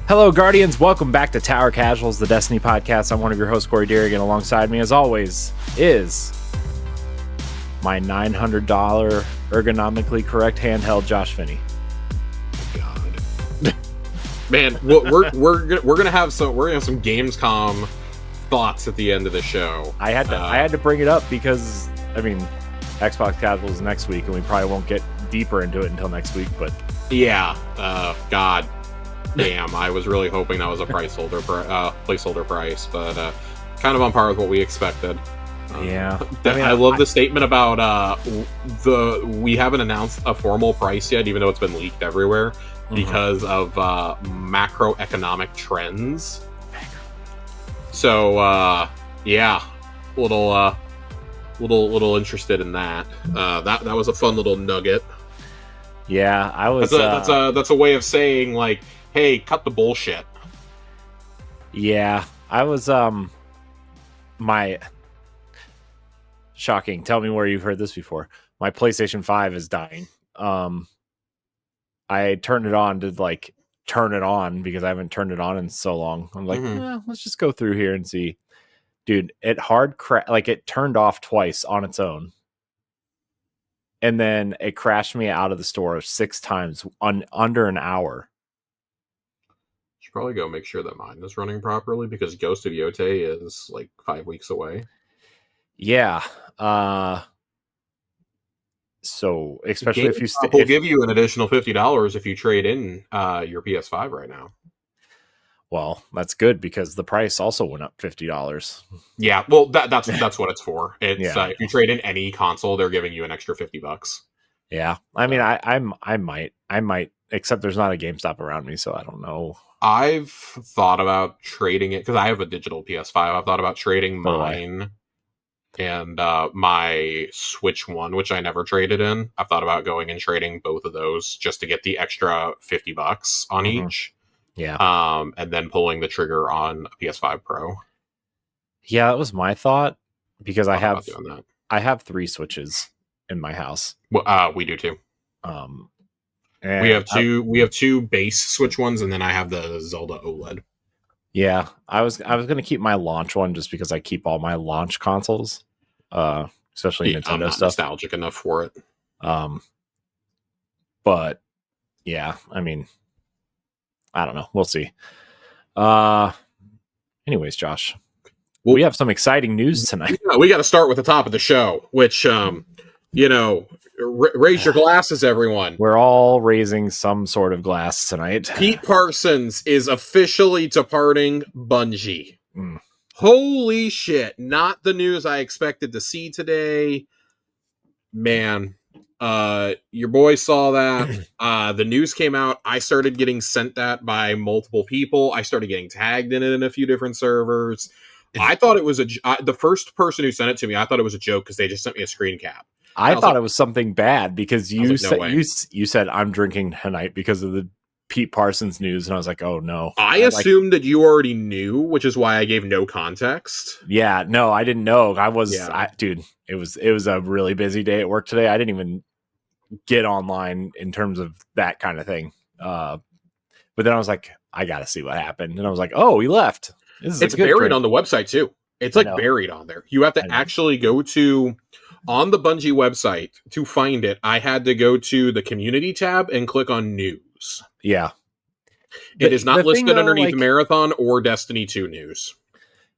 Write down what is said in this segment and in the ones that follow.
Hello, Guardians. Welcome back to Tower Casuals, the Destiny podcast. I'm one of your hosts, Corey Deering, and alongside me, as always, is my $900 ergonomically correct handheld, Josh Finney. God, man, we're gonna have some Gamescom thoughts at the end of the show. I had to bring it up because Xbox Casuals is next week, and we probably won't get deeper into it until next week. But yeah, God. Damn, I was really hoping that was a placeholder price, but kind of on par with what we expected. Yeah, I love the statement about we haven't announced a formal price yet, even though it's been leaked everywhere because of macroeconomic trends. So yeah, little interested in that. That was a fun little nugget. Yeah, I was. That's a way of saying like, hey, cut the bullshit. Yeah, I was, my... Shocking. Tell me where you've heard this before. My PlayStation 5 is dying. I turned it on to, turn it on because I haven't turned it on in so long. I'm like, let's just go through here and see. Dude, it it turned off twice on its own. And then it crashed me out of the store 6 times under an hour. Should probably go make sure that mine is running properly because Ghost of Yotei is 5 weeks away. Yeah. So especially if you we'll give you an additional $50 if you trade in your PS5 right now. Well, that's good because the price also went up $50. Yeah, well that's what it's for. It's if you trade in any console, they're giving you an extra $50. Yeah. I mean, I might, except there's not a GameStop around me, so I don't know. I've thought about trading it because I have a digital PS5. I've thought about trading mine and my Switch One, which I never traded in. I've thought about going and trading both of those just to get the extra $50 on each. Yeah. And then pulling the trigger on a PS5 Pro. Yeah, that was my thought because I have 3 Switches in my house. Well, we do too. And we have two base Switch ones, and then I have the Zelda OLED. Yeah, I was gonna keep my launch one just because I keep all my launch consoles, especially Nintendo I'm not stuff. Nostalgic enough for it. But yeah, I mean, I don't know. We'll see. Anyways, Josh, we have some exciting news tonight. Yeah, we got to start with the top of the show, which raise your glasses, everyone. We're all raising some sort of glass tonight. Pete Parsons is officially departing Bungie. Holy shit. Not the news I expected to see today. Man, your boy saw that. The news came out. I started getting sent that by multiple people. I started getting tagged in it in a few different servers. I thought it was the first person who sent it to me, I thought it was a joke because they just sent me a screen cap. I thought it was something bad because you said I'm drinking tonight because of the Pete Parsons news, and I was like, oh no. I assumed that you already knew, which is why I gave no context. Yeah, no, I didn't know. Dude, it was a really busy day at work today. I didn't even get online in terms of that kind of thing. But then I was like, I gotta see what happened, and I was like, oh, he left. It's buried on the website too. It's buried on there. You have to actually go to on the Bungie website to find it. I had to go to the community tab and click on news. Yeah. It is not listed underneath Marathon or Destiny 2 news.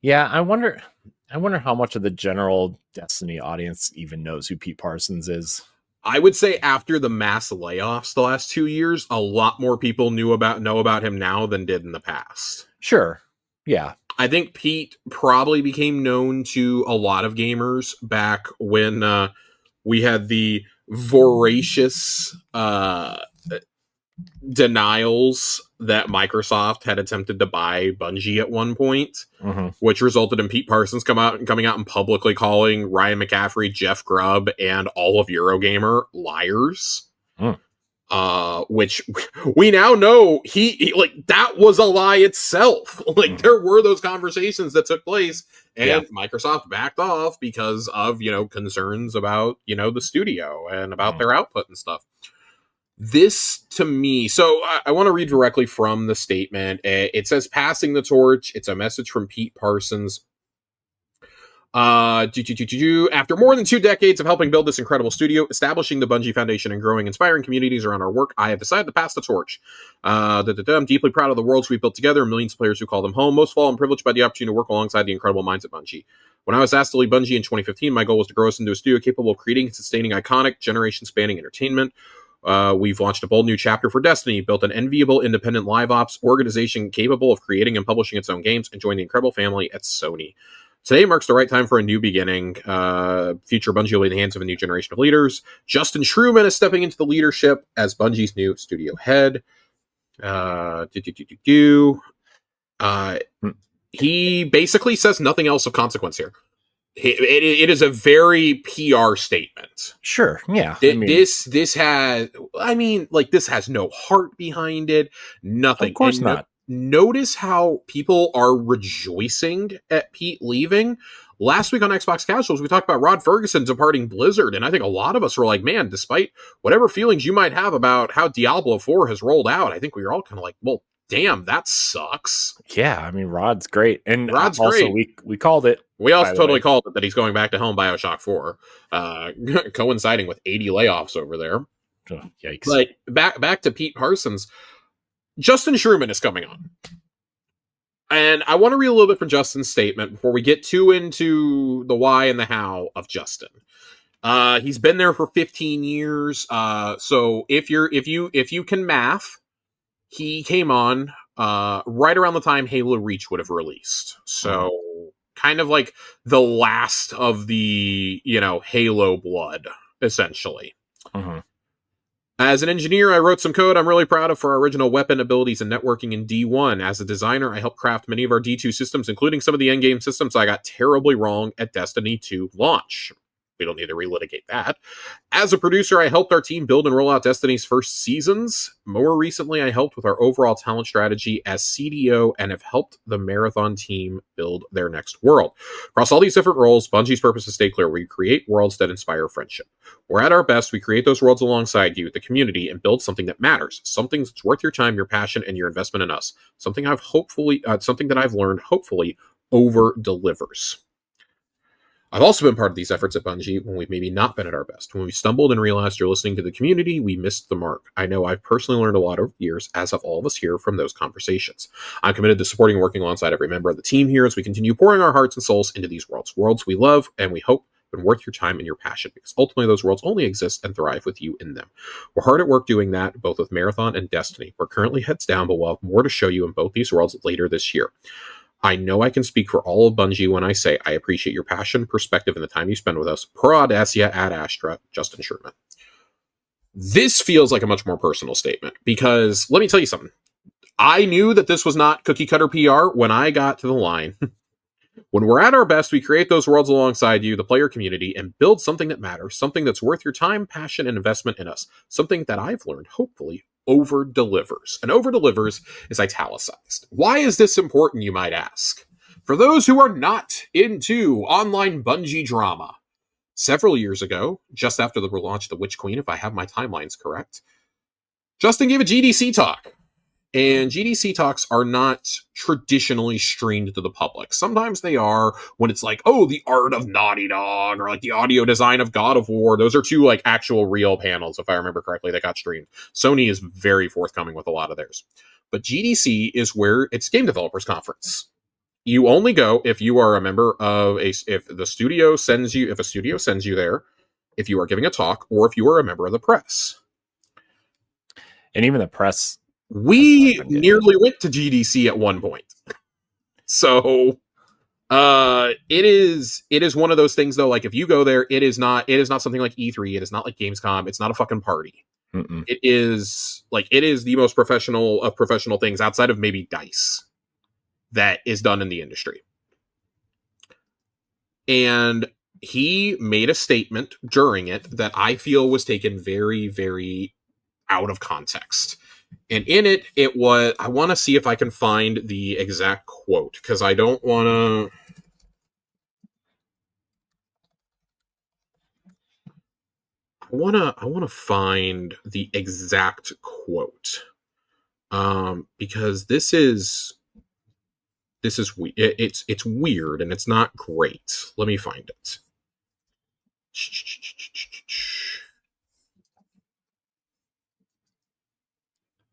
Yeah, I wonder how much of the general Destiny audience even knows who Pete Parsons is. I would say after the mass layoffs the last 2 years, a lot more people know about him now than did in the past. Sure. Yeah. I think Pete probably became known to a lot of gamers back when we had the voracious denials that Microsoft had attempted to buy Bungie at one point, which resulted in Pete Parsons coming out and publicly calling Ryan McCaffrey, Jeff Grubb, and all of Eurogamer liars. Which we now know he that was a lie itself. There were those conversations that took place, and Microsoft backed off because of concerns about the studio and about their output and stuff. This to me, so I want to read directly from the statement. It says passing the torch. It's a message from Pete Parsons. After more than 2 decades of helping build this incredible studio, establishing the Bungie Foundation, and growing inspiring communities around our work, I have decided to pass the torch. I'm deeply proud of the worlds we've built together and millions of players who call them home. Most of all, I'm privileged by the opportunity to work alongside the incredible minds at Bungie. When I was asked to lead Bungie in 2015, my goal was to grow us into a studio capable of creating and sustaining iconic, generation-spanning entertainment. We've launched a bold new chapter for Destiny, built an enviable independent live ops organization capable of creating and publishing its own games, and joined the incredible family at Sony. Today marks the right time for a new beginning. Future Bungie will be in the hands of a new generation of leaders. Justin Truman is stepping into the leadership as Bungie's new studio head. He basically says nothing else of consequence here. It is a very PR statement. Sure, yeah. This has no heart behind it. Nothing. Of course not. Notice how people are rejoicing at Pete leaving. Last week on Xbox Casuals, we talked about Rod Ferguson departing Blizzard, and I think a lot of us were like, man, despite whatever feelings you might have about how Diablo 4 has rolled out, I think we were all kind of like, well, damn, that sucks. Yeah, I mean, Rod's great. And Rod's also, great. we called it. We also totally called it that he's going back to home BioShock 4, coinciding with 80 layoffs over there. Oh, yikes. But back to Pete Parsons. Justin Truman is coming on. And I want to read a little bit from Justin's statement before we get too into the why and the how of Justin. He's been there for 15 years. So if you can math, he came on right around the time Halo Reach would have released. So kind of like the last of the, Halo blood, essentially. As an engineer, I wrote some code I'm really proud of for our original weapon abilities and networking in D1. As a designer, I helped craft many of our D2 systems, including some of the endgame systems I got terribly wrong at Destiny 2 launch. We don't need to relitigate that. As a producer, I helped our team build and roll out Destiny's first seasons. More recently, I helped with our overall talent strategy as CDO and have helped the Marathon team build their next world. Across all these different roles, Bungie's purpose is stay clear. We create worlds that inspire friendship. We're at our best. We create those worlds alongside you, the community, and build something that matters. Something that's worth your time, your passion, and your investment in us. Something that I've learned hopefully over delivers. I've also been part of these efforts at Bungie when we've maybe not been at our best. When we stumbled and realized you're listening to the community, we missed the mark. I know I've personally learned a lot over the years, as have all of us here, from those conversations. I'm committed to supporting and working alongside every member of the team here as we continue pouring our hearts and souls into these worlds. Worlds we love and we hope have been worth your time and your passion, because ultimately those worlds only exist and thrive with you in them. We're hard at work doing that, both with Marathon and Destiny. We're currently heads down, but we'll have more to show you in both these worlds later this year. I know I can speak for all of Bungie when I say I appreciate your passion, perspective, and the time you spend with us. Pro Audacia ad Astra, Justin Sherman. This feels like a much more personal statement, because let me tell you something. I knew that this was not cookie cutter PR when I got to the line. When we're at our best, we create those worlds alongside you, the player community, and build something that matters, something that's worth your time, passion, and investment in us. Something that I've learned, hopefully, over delivers. And over delivers is italicized. Why is this important, you might ask? For those who are not into online Bungie drama, several years ago, just after the launch of the Witch Queen, if I have my timelines correct, Justin gave a GDC talk. And GDC talks are not traditionally streamed to the public. Sometimes they are when it's like, oh, the art of Naughty Dog, or like the audio design of God of War. Those are two like actual real panels, if I remember correctly, that got streamed. Sony is very forthcoming with a lot of theirs. But GDC is where it's Game Developers Conference. You only go if you are a member of if a studio sends you there, if you are giving a talk, or if you are a member of the press. And even the press, we nearly went to GDC at one point. So it is one of those things though, like if you go there, it is not something like E3, it is not like Gamescom, it's not a fucking party. It is the most professional of professional things outside of maybe DICE that is done in the industry. And he made a statement during it that I feel was taken very, very out of context. And in it was, I want to see if I can find the exact quote, because I don't want to... wanna find the exact quote. Because this is it's weird and it's not great. Let me find it.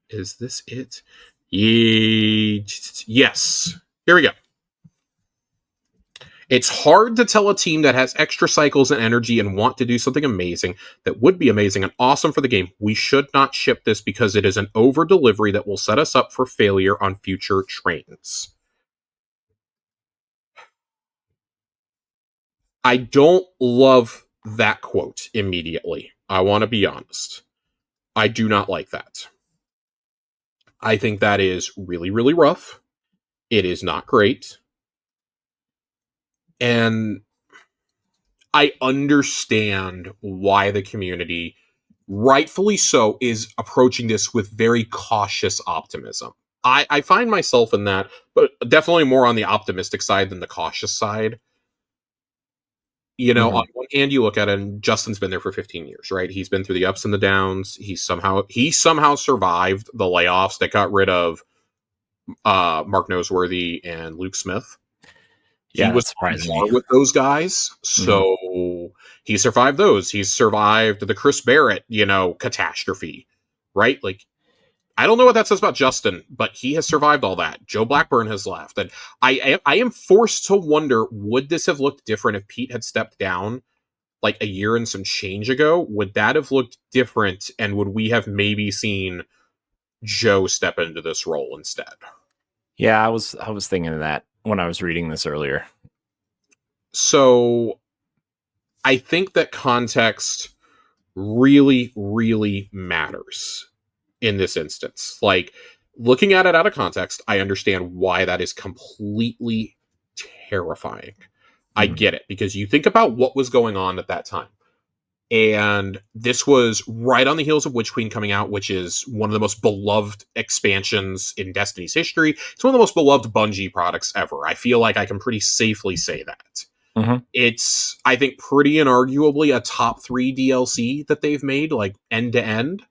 Is this it? Yes. Here we go. It's hard to tell a team that has extra cycles and energy and want to do something amazing that would be amazing and awesome for the game. We should not ship this because it is an over delivery that will set us up for failure on future trains. I don't love that quote immediately. I want to be honest. I do not like that. I think that is really, really rough. It is not great. And I understand why the community, rightfully so, is approaching this with very cautious optimism. I find myself in that, but definitely more on the optimistic side than the cautious side. You know, on one hand, you look at it, and Justin's been there for 15 years, right? He's been through the ups and the downs. He somehow survived the layoffs that got rid of Mark Noseworthy and Luke Smith. He was surprising with those guys, so he survived those. He's survived the Chris Barrett, catastrophe, right? Like, I don't know what that says about Justin, but he has survived all that. Joe Blackburn has left, and I am forced to wonder: would this have looked different if Pete had stepped down like a year and some change ago? Would that have looked different, and would we have maybe seen Joe step into this role instead? Yeah, I was thinking of that when I was reading this earlier. So I think that context really, really matters in this instance. Like, looking at it out of context, I understand why that is completely terrifying. I get it, because you think about what was going on at that time. And this was right on the heels of Witch Queen coming out, which is one of the most beloved expansions in Destiny's history. It's one of the most beloved Bungie products ever. I feel like I can pretty safely say that. It's, I think, pretty inarguably a top 3 DLC that they've made, like, end to end.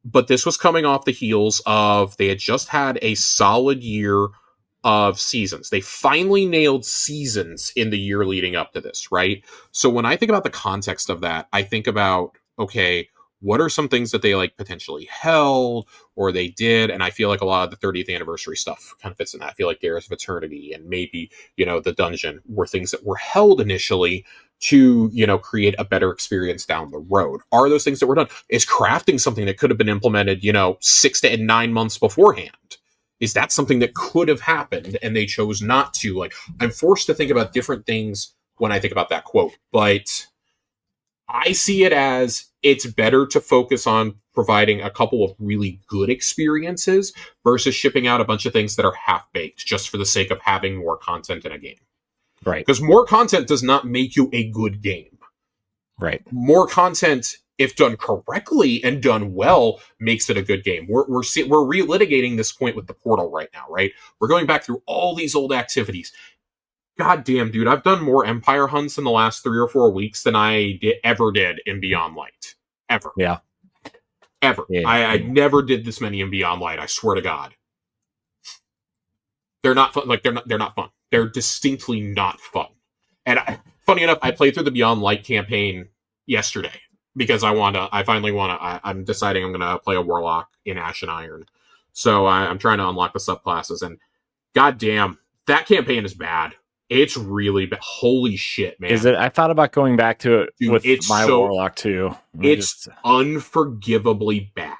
But this was coming off the heels of, they had just had a solid year of seasons. They finally nailed seasons in the year leading up to this, right? So when I think about the context of that, I think about, okay, what are some things that they like potentially held or they did? And I feel like a lot of the 30th anniversary stuff kind of fits in that. I feel like Gears of Eternity and maybe, the dungeon were things that were held initially to, create a better experience down the road. Are those things that were done? Is crafting something that could have been implemented, 6 to 9 months beforehand? Is that something that could have happened and they chose not to? Like, I'm forced to think about different things when I think about that quote, but I see it as it's better to focus on providing a couple of really good experiences versus shipping out a bunch of things that are half-baked just for the sake of having more content in a game. Right. Because more content does not make you a good game. Right. More content, if done correctly and done well, makes it a good game. We're relitigating this point with the Portal right now, right? We're going back through all these old activities. God damn, dude, I've done more Empire hunts in the last 3 or 4 weeks than I ever did in Beyond Light. Ever. Yeah. Ever. Yeah. I never did this many in Beyond Light, I swear to God. They're not fun. Like, they're not fun. They're distinctly not fun. And funny enough, I played through the Beyond Light campaign yesterday because I'm deciding I'm going to play a Warlock in Ash and Iron. So I'm trying to unlock the subclasses, and goddamn, that campaign is bad. It's really bad. Holy shit, man. Is it? I thought about going back to it with my Warlock too. It's unforgivably bad.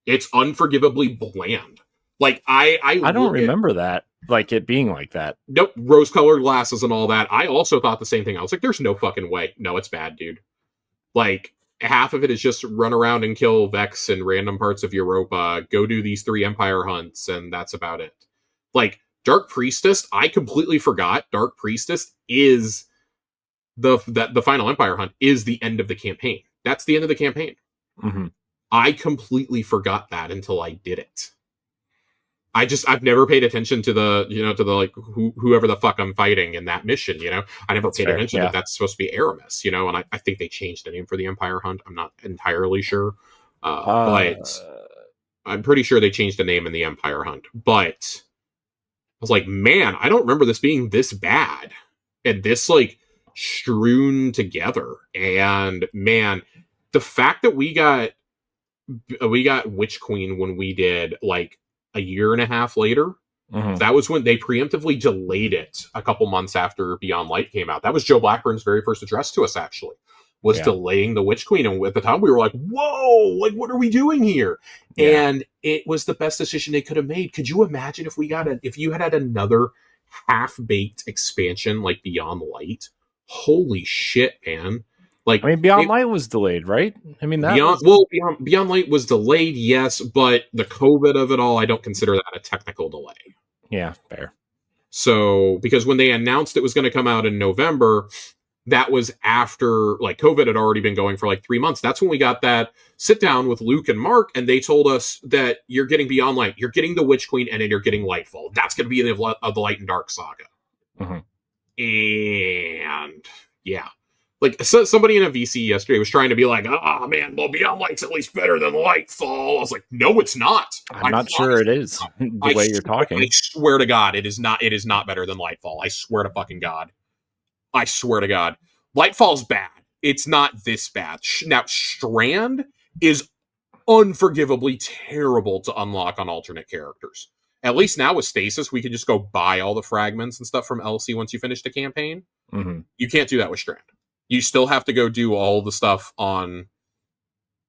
It's unforgivably bland. Like, I don't remember that. Like, it being like that. Nope, rose-colored glasses and all that. I also thought the same thing. I was like, there's no fucking way. No, it's bad, dude. Like, half of it is just run around and kill Vex in random parts of Europa, go do these 3 Empire hunts, and that's about it. Like, Dark Priestess, I completely forgot. Dark Priestess is the final Empire hunt is the end of the campaign. That's the end of the campaign. I completely forgot that until I did it. I've never paid attention to the, like whoever the fuck I'm fighting in that mission, I never paid attention that that's supposed to be Aramis, and I think they changed the name for the Empire Hunt. I'm not entirely sure. But I'm pretty sure they changed the name in the Empire Hunt. But I was like, man, I don't remember this being this bad and this like strewn together. And man, the fact that we got Witch Queen when we did like a year and a half later, that was when they preemptively delayed it a couple months after Beyond Light came out. That was Joe Blackburn's very first address to us, actually, was delaying the Witch Queen. And at the time we were like, whoa, like what are we doing here? And it was the best decision they could have made. Could you imagine if you had another half-baked expansion like Beyond Light? Holy shit, man. Like, I mean, Beyond Light was delayed, right? I mean, Beyond Light was delayed, yes, but the COVID of it all, I don't consider that a technical delay. Yeah, fair. So, because when they announced it was going to come out in November, that was after, like, COVID had already been going for, like, 3 months. That's when we got that sit down with Luke and Mark, and they told us that you're getting Beyond Light, you're getting the Witch Queen, and then you're getting Lightfall. That's going to be the Light and Dark saga. And, yeah. Like, somebody in a VC yesterday was trying to be like, man, well, Beyond Light's at least better than Lightfall. I was like, no, it's not. I'm not sure it is, the way you're talking. I swear to God, it is not better than Lightfall. I swear to fucking God. I swear to God. Lightfall's bad. It's not this bad. Now, Strand is unforgivably terrible to unlock on alternate characters. At least now with Stasis, we can just go buy all the fragments and stuff from LC once you finish the campaign. You can't do that with Strand. You still have to go do all the stuff on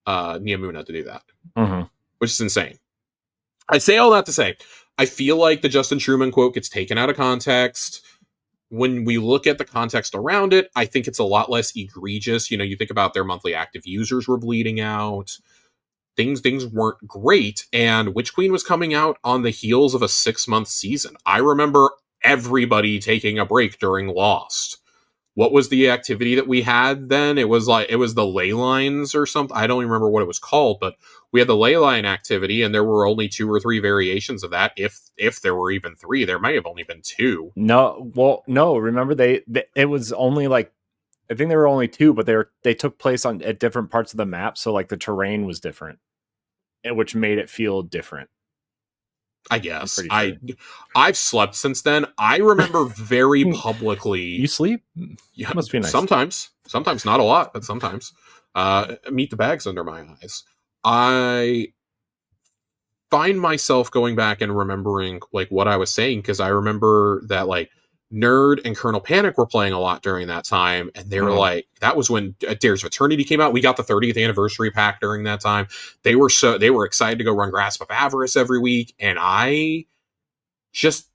Niamuna to do that, which is insane. I say all that to say, I feel like the Justin Truman quote gets taken out of context. When we look at the context around it, I think it's a lot less egregious. You think about their monthly active users were bleeding out. Things weren't great, and Witch Queen was coming out on the heels of a 6-month season. I remember everybody taking a break during Lost. What was the activity that we had then? It was the ley lines or something. I don't even remember what it was called, but we had the ley line activity, and there were only 2 or 3 variations of that. If there were even 3, there may have only been 2. No. Remember it was only like, I think there were only 2, but they took place at different parts of the map. So like the terrain was different, which made it feel different. I guess I've slept since then. I remember very publicly. You sleep? Yeah, must be nice. Sometimes, not a lot, but sometimes. Meet the bags under my eyes. I find myself going back and remembering like what I was saying, because I remember that like Nerd and Colonel Panic were playing a lot during that time, and they were like, that was when Dares of Eternity came out. We got the 30th anniversary pack during that time. They were excited to go run Grasp of Avarice every week, and I just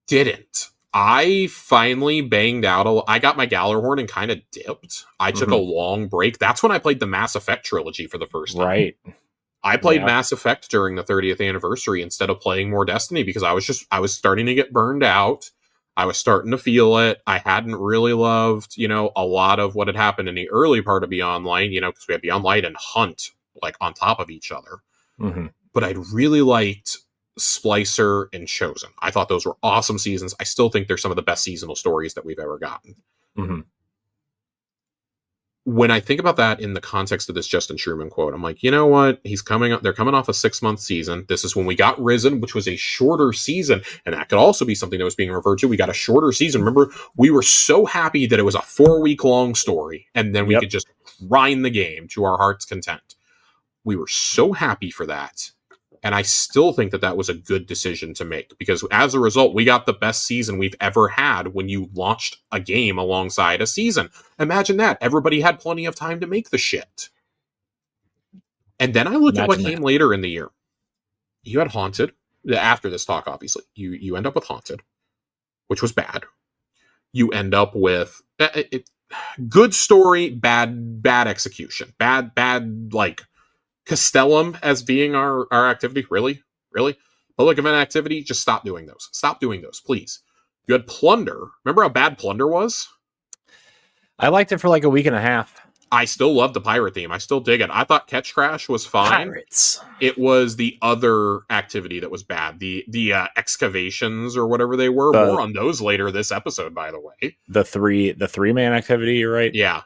didn't. I finally banged out I got my Gallarhorn and kind of dipped. I took a long break. That's when I played the Mass Effect trilogy for the first time. Right. I played Mass Effect during the 30th anniversary instead of playing more Destiny, because I was starting to get burned out. I was starting to feel it. I hadn't really loved, a lot of what had happened in the early part of Beyond Light, because we had Beyond Light and Hunt like on top of each other. But I'd really liked Splicer and Chosen. I thought those were awesome seasons. I still think they're some of the best seasonal stories that we've ever gotten. When I think about that in the context of this Justin Truman quote, I'm like, you know what? They're coming off a 6-month season. This is when we got Risen, which was a shorter season. And that could also be something that was being referred to. We got a shorter season. Remember, we were so happy that it was a 4-week long story, and then we could just grind the game to our heart's content. We were so happy for that. And I still think that was a good decision to make, because as a result, we got the best season we've ever had when you launched a game alongside a season. Imagine that. Everybody had plenty of time to make the shit. And then I look at what came later in the year. You had Haunted. After this talk, obviously. You end up with Haunted, which was bad. You end up with good story, bad execution. Bad, like, Castellum as being our activity. Really public event activity. Just stop doing those, please. You had Plunder. Remember how bad Plunder was? I liked it for like a week and a half. I still love the pirate theme. I still dig it. I thought Catch Crash was fine. Pirates. It was the other activity that was bad. The excavations or whatever they were. More on those later this episode, by the way. The three man activity, you're right? Yeah.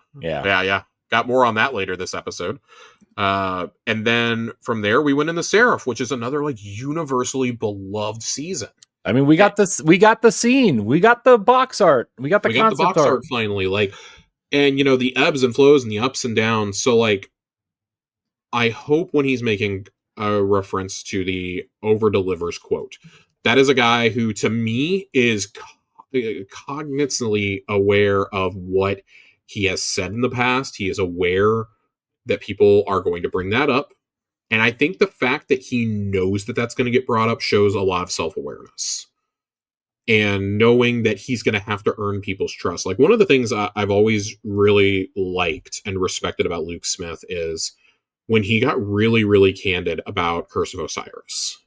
Got more on that later this episode. And then from there we went into Seraph, which is another like universally beloved season. I mean, we got the scene, we got the box art, we got the concept art finally, like, and you know, the ebbs and flows and the ups and downs. So like, I hope when he's making a reference to the over delivers quote, that is a guy who to me is cognitively aware of what he has said in the past. He is aware that people are going to bring that up. And I think the fact that he knows that that's going to get brought up shows a lot of self-awareness. And knowing that he's going to have to earn people's trust. Like, one of the things I've always really liked and respected about Luke Smith is when he got really, really candid about Curse of Osiris.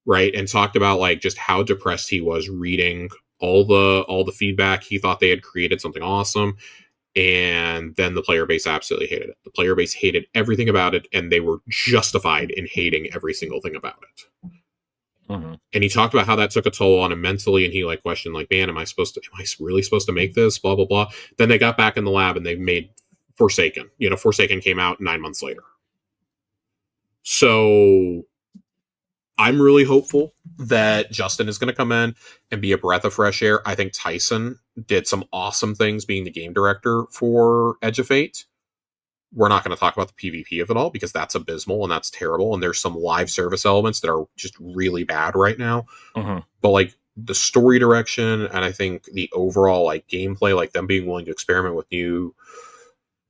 Right? And talked about like just how depressed he was reading all the feedback. He thought they had created something awesome. And then the player base absolutely hated it. The player base hated everything about it, and they were justified in hating every single thing about it. Mm-hmm. And he talked about how that took a toll on him mentally, and he like questioned, like, man, am I really supposed to make this? Blah, blah, blah. Then they got back in the lab and they made Forsaken. You know, Forsaken came out 9 months later. So I'm really hopeful that Justin is going to come in and be a breath of fresh air. I think Tyson did some awesome things being the game director for Edge of Fate. We're not going to talk about the PvP of it all because that's abysmal and that's terrible. And there's some live service elements that are just really bad right now. Mm-hmm. But like the story direction and I think the overall like gameplay, like them being willing to experiment with new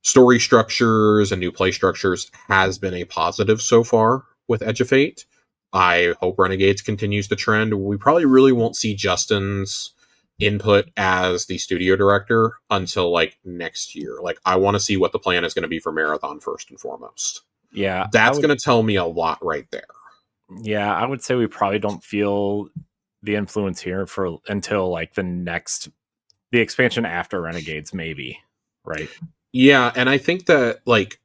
story structures and new play structures has been a positive so far with Edge of Fate. I hope Renegades continues the trend. We probably really won't see Justin's input as the studio director until like next year. Like, I want to see what the plan is going to be for Marathon first and foremost. Yeah. That's going to tell me a lot right there. Yeah, I would say we probably don't feel the influence here until like the expansion after Renegades, maybe. Right. Yeah, and I think that like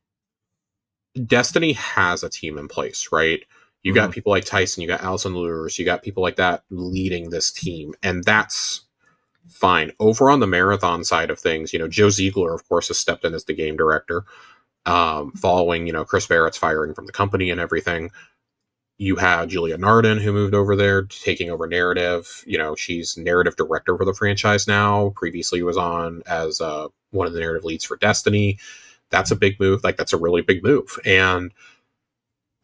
Destiny has a team in place, right? You got people like Tyson, you got Allison Lures, you got people like that leading this team, and that's fine. Over on the Marathon side of things, you know, Joe Ziegler, of course, has stepped in as the game director, following, you know, Chris Barrett's firing from the company and everything. You have Julia Nardin, who moved over there, taking over narrative. You know, she's narrative director for the franchise now. Previously was on as one of the narrative leads for Destiny. That's a big move. Like, that's a really big move. And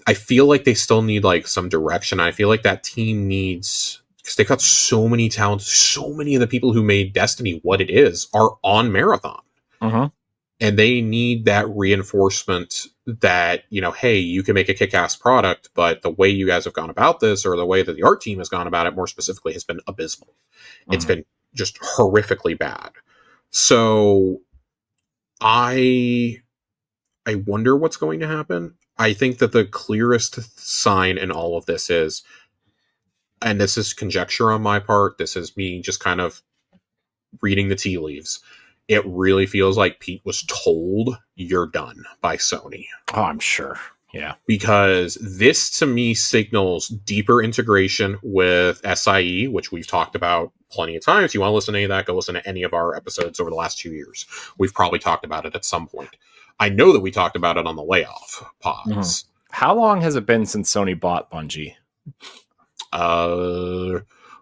I feel like they still need like some direction. I feel like that team needs, because they've got so many talents, so many of the people who made Destiny what it is are on Marathon. And they need that reinforcement that, you know, hey, you can make a kick-ass product, but the way you guys have gone about this, or the way that the art team has gone about it more specifically, has been abysmal. It's been just horrifically bad. So I wonder what's going to happen. I think that the clearest sign in all of this is, and this is conjecture on my part, this is me just kind of reading the tea leaves. It really feels like Pete was told, you're done, by Sony. Oh, I'm sure. Yeah. Because this, to me, signals deeper integration with SIE, which we've talked about plenty of times. You want to listen to any of that, go listen to any of our episodes over the last 2 years. We've probably talked about it at some point. I know that we talked about it on the layoff pods. How long has it been since Sony bought Bungie?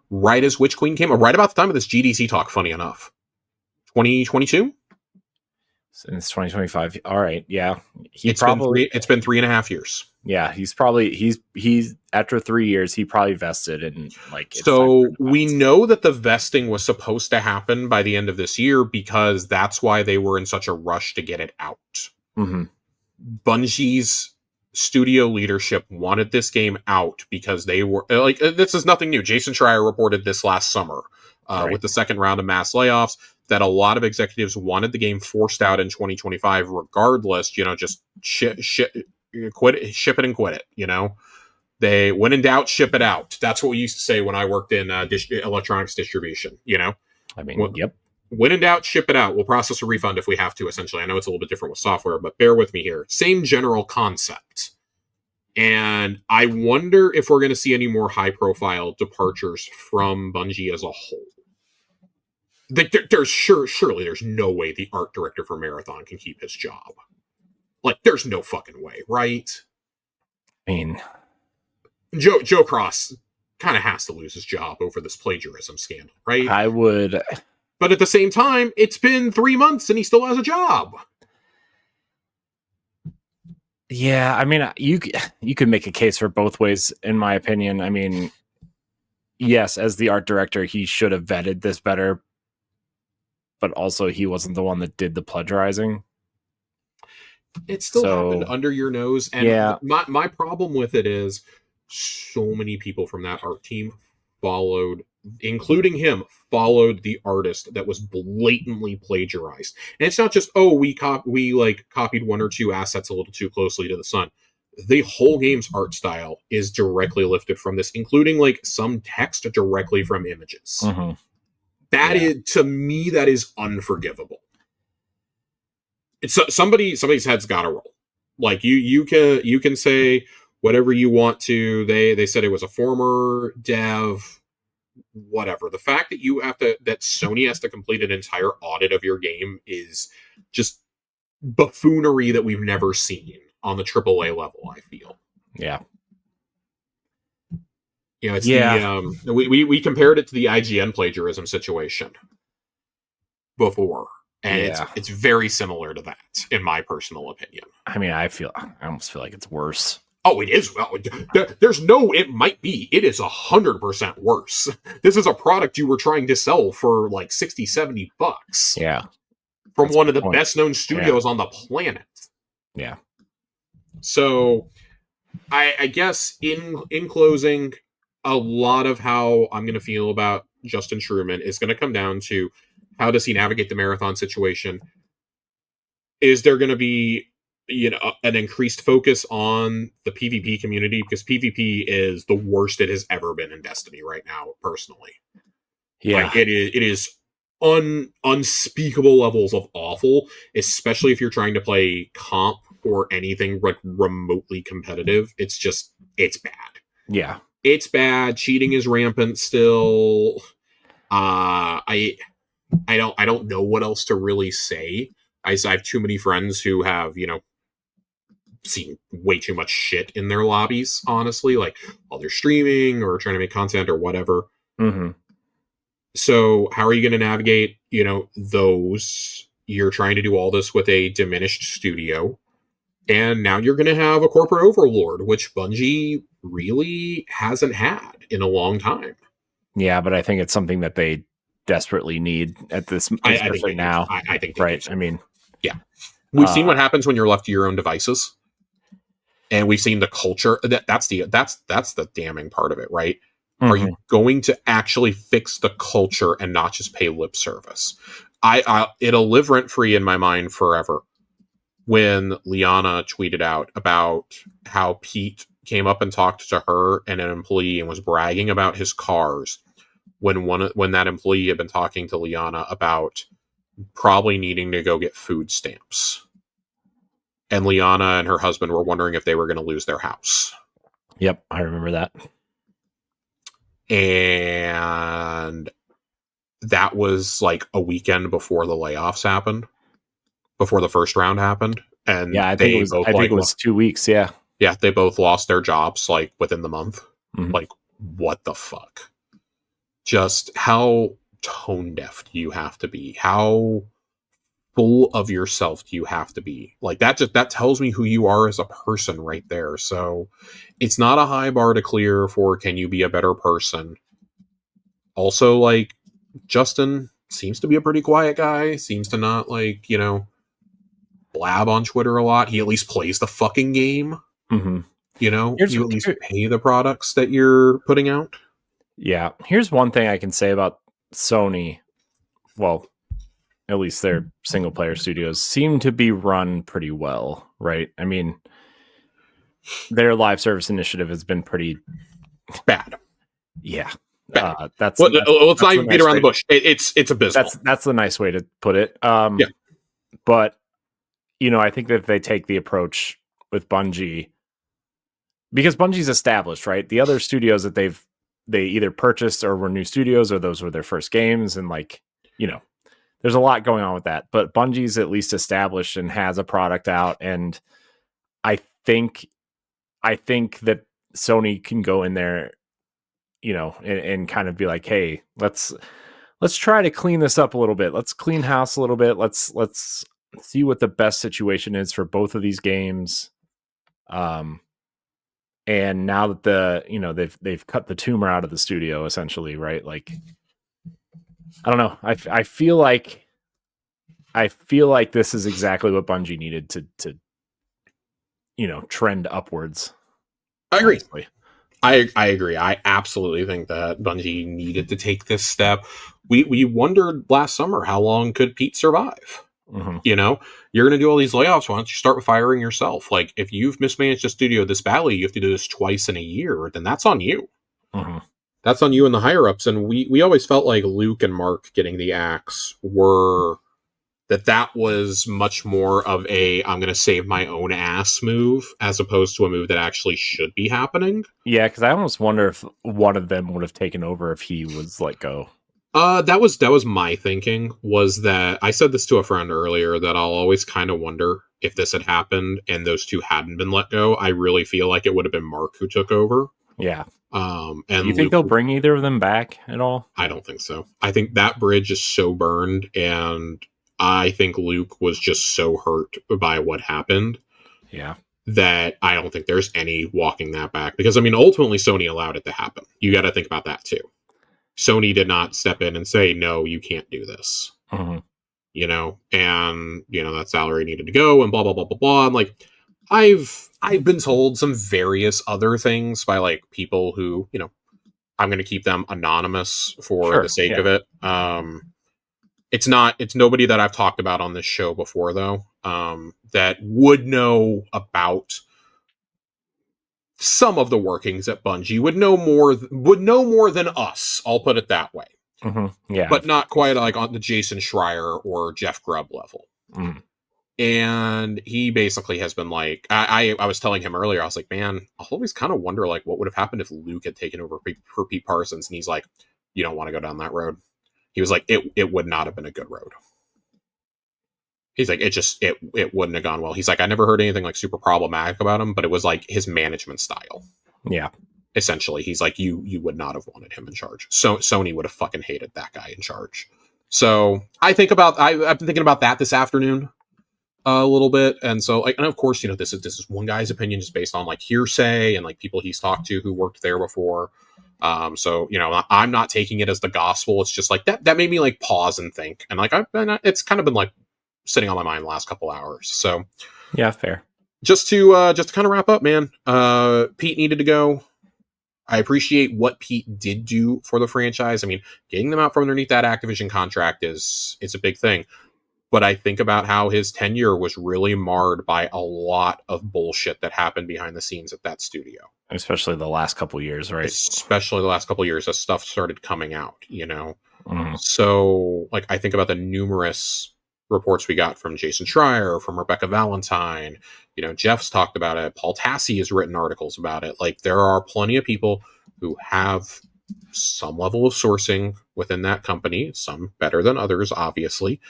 Right as Witch Queen came, or right about the time of this GDC talk, funny enough. 2022? Since 2025. All right. Yeah. It's been 3.5 years. Yeah. He's after 3 years, he probably vested in like. So we know that the vesting was supposed to happen by the end of this year because that's why they were in such a rush to get it out. Bungie's studio leadership wanted this game out because they were like, this is nothing new. Jason Schreier reported this last summer with the second round of mass layoffs, that a lot of executives wanted the game forced out in 2025 regardless, you know, just ship it and quit it, you know. They, when in doubt, ship it out. That's what we used to say when I worked in electronics distribution, you know. I mean, yep. when in doubt, ship it out. We'll process a refund if we have to, essentially. I know it's a little bit different with software, but bear with me here. Same general concept. And I wonder if we're going to see any more high-profile departures from Bungie as a whole. Surely there's no way the art director for Marathon can keep his job. Like, there's no fucking way, right? I mean, Joe Cross kind of has to lose his job over this plagiarism scandal, right? I would... But at the same time, it's been 3 months and he still has a job. Yeah, I mean, you could make a case for both ways, in my opinion. I mean, yes, as the art director, he should have vetted this better, but also he wasn't the one that did the plagiarizing. It still happened under your nose. And yeah. my problem with it is so many people from that art team followed, including him, followed the artist that was blatantly plagiarized. And it's not just, we copied one or two assets a little too closely to the sun. The whole game's art style is directly lifted from this, including like some text directly from images. Mm-hmm. That is, to me, that is unforgivable. It's somebody's head's got to roll. Like you can say whatever you want to. They said it was a former dev, whatever. The fact that that Sony has to complete an entire audit of your game is just buffoonery that we've never seen on the AAA level, I feel. Yeah. You know, it's we compared it to the IGN plagiarism situation before. And it's very similar to that, in my personal opinion. I mean, I almost feel like it's worse. Oh, it is. Well, there's no, it might be. It is 100% worse. This is a product you were trying to sell for like $60-$70. Yeah. From one of the best known studios on the planet. Yeah. So I guess in closing, a lot of how I'm going to feel about Justin Truman is going to come down to how does he navigate the marathon situation? Is there going to be, an increased focus on the PvP community? Because PvP is the worst it has ever been in Destiny right now, personally. Yeah. Like, it is unspeakable levels of awful, especially if you're trying to play comp or anything like remotely competitive. It's bad. Yeah. It's bad. Cheating is rampant still. I don't know what else to really say. I have too many friends who have, seen way too much shit in their lobbies, honestly, like while they're streaming or trying to make content or whatever. Mm-hmm. So how are you going to navigate, those? You're trying to do all this with a diminished studio. And now you're going to have a corporate overlord, which Bungie really hasn't had in a long time. Yeah, but I think it's something that they desperately need at this, especially now. I think right. I mean, yeah, we've seen what happens when you're left to your own devices, and we've seen the culture. That's the damning part of it, right? Mm-hmm. Are you going to actually fix the culture and not just pay lip service? It'll live rent free in my mind forever. When Liana tweeted out about how Pete came up and talked to her and an employee and was bragging about his cars, when that employee had been talking to Liana about probably needing to go get food stamps. And Liana and her husband were wondering if they were going to lose their house. Yep, I remember that. And that was like a weekend before the layoffs happened. Before the first round happened. And yeah, I think it was 2 weeks, yeah. Yeah, they both lost their jobs like within the month. Mm-hmm. Like, what the fuck? Just how tone deaf do you have to be? How full of yourself do you have to be? Like, that tells me who you are as a person right there. So it's not a high bar to clear for can you be a better person. Also, like, Justin seems to be a pretty quiet guy, seems to not blab on Twitter a lot. He at least plays the fucking game. Mm-hmm. You at least pay the products that you're putting out. Yeah. Here's one thing I can say about Sony. Well, at least their single player studios seem to be run pretty well, right? I mean, their live service initiative has been pretty bad. Yeah. That's let's not even beat nice around the bush. It's abysmal. That's the nice way to put it. Yeah. But I think that if they take the approach with Bungie, because Bungie's established, right? The other studios that they either purchased or were new studios, or those were their first games, and there's a lot going on with that. But Bungie's at least established and has a product out, and I think that Sony can go in there, and kind of be like, hey, let's try to clean this up a little bit. Let's clean house a little bit. Let's see what the best situation is for both of these games. And now that they've cut the tumor out of the studio, essentially, right? Like, I don't know. I feel like this is exactly what Bungie needed to trend upwards. I agree. Honestly. I agree. I absolutely think that Bungie needed to take this step. We wondered last summer, how long could Pete survive? Mm-hmm. You're going to do all these layoffs. Why don't you start with firing yourself? Like, if you've mismanaged a studio this badly, you have to do this twice in a year, then that's on you. Mm-hmm. That's on you and the higher ups. And we always felt like Luke and Mark getting the axe were that was much more of a I'm going to save my own ass move, as opposed to a move that actually should be happening. Yeah, because I almost wonder if one of them would have taken over if he was let go. That was my thinking, was that I said this to a friend earlier, that I'll always kind of wonder if this had happened and those two hadn't been let go. I really feel like it would have been Mark who took over. Yeah. And you think they'll bring either of them back at all? I don't think so. I think that bridge is so burned, and I think Luke was just so hurt by what happened. Yeah. That I don't think there's any walking that back. Because, I mean, ultimately Sony allowed it to happen. You got to think about that too. Sony did not step in and say, no, you can't do this. Mm-hmm. And, that salary needed to go and blah, blah, blah, blah, blah. And like, I've been told some various other things by like people who, I'm going to keep them anonymous for the sake of it. It's nobody that I've talked about on this show before, though, that would know about some of the workings at Bungie, would know more than us. I'll put it that way. Mm-hmm. Yeah, but not quite like on the Jason Schreier or Jeff Grubb level. Mm. And he basically has been like, I was telling him earlier, I was like, man, I always kind of wonder like what would have happened if Luke had taken over for Pete Parsons. And he's like, you don't want to go down that road. He was like, it would not have been a good road. He's like, it wouldn't have gone well. He's like, I never heard anything like super problematic about him, but it was like his management style. Yeah. Essentially, he's like, you would not have wanted him in charge. So Sony would have fucking hated that guy in charge. So I've been thinking about that this afternoon a little bit. And so like, and of course, this is one guy's opinion just based on like hearsay and like people he's talked to who worked there before. So, I'm not taking it as the gospel. It's just like that made me like pause and think. And like, it's kind of been like sitting on my mind the last couple hours. So yeah, fair. Just to kind of wrap up, man, Pete needed to go. I appreciate what Pete did do for the franchise. I mean, getting them out from underneath that Activision contract it's a big thing. But I think about how his tenure was really marred by a lot of bullshit that happened behind the scenes at that studio. Especially the last couple of years, right? Especially the last couple of years as stuff started coming out, Mm. So, like, I think about the numerous reports we got from Jason Schreier, from Rebecca Valentine. Jeff's talked about it. Paul Tassi has written articles about it. Like, there are plenty of people who have some level of sourcing within that company, some better than others, obviously,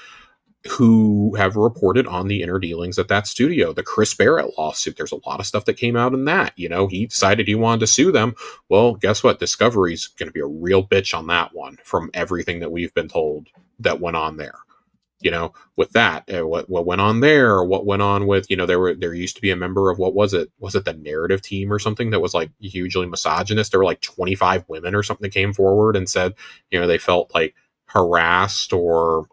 who have reported on the inner dealings at that studio. The Chris Barrett lawsuit, there's a lot of stuff that came out in that. He decided he wanted to sue them. Well, guess what? Discovery's going to be a real bitch on that one from everything that we've been told that went on there. With that, what went on there, or what went on with, there used to be a member of, what was it the narrative team or something that was like hugely misogynist. There were like 25 women or something that came forward and said, they felt like harassed or,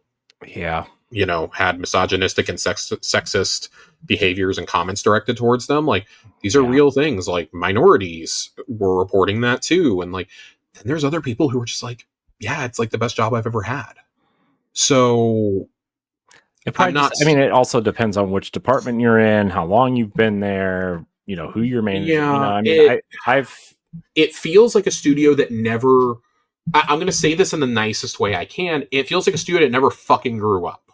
had misogynistic and sexist behaviors and comments directed towards them. Like, these are real things. Like, minorities were reporting that too. And like, then there's other people who are just like, yeah, it's like the best job I've ever had. So it probably it also depends on which department you're in, how long you've been there, who you're managing. Yeah, it feels like a studio that never I'm going to say this in the nicest way I can. It feels like a studio that never fucking grew up.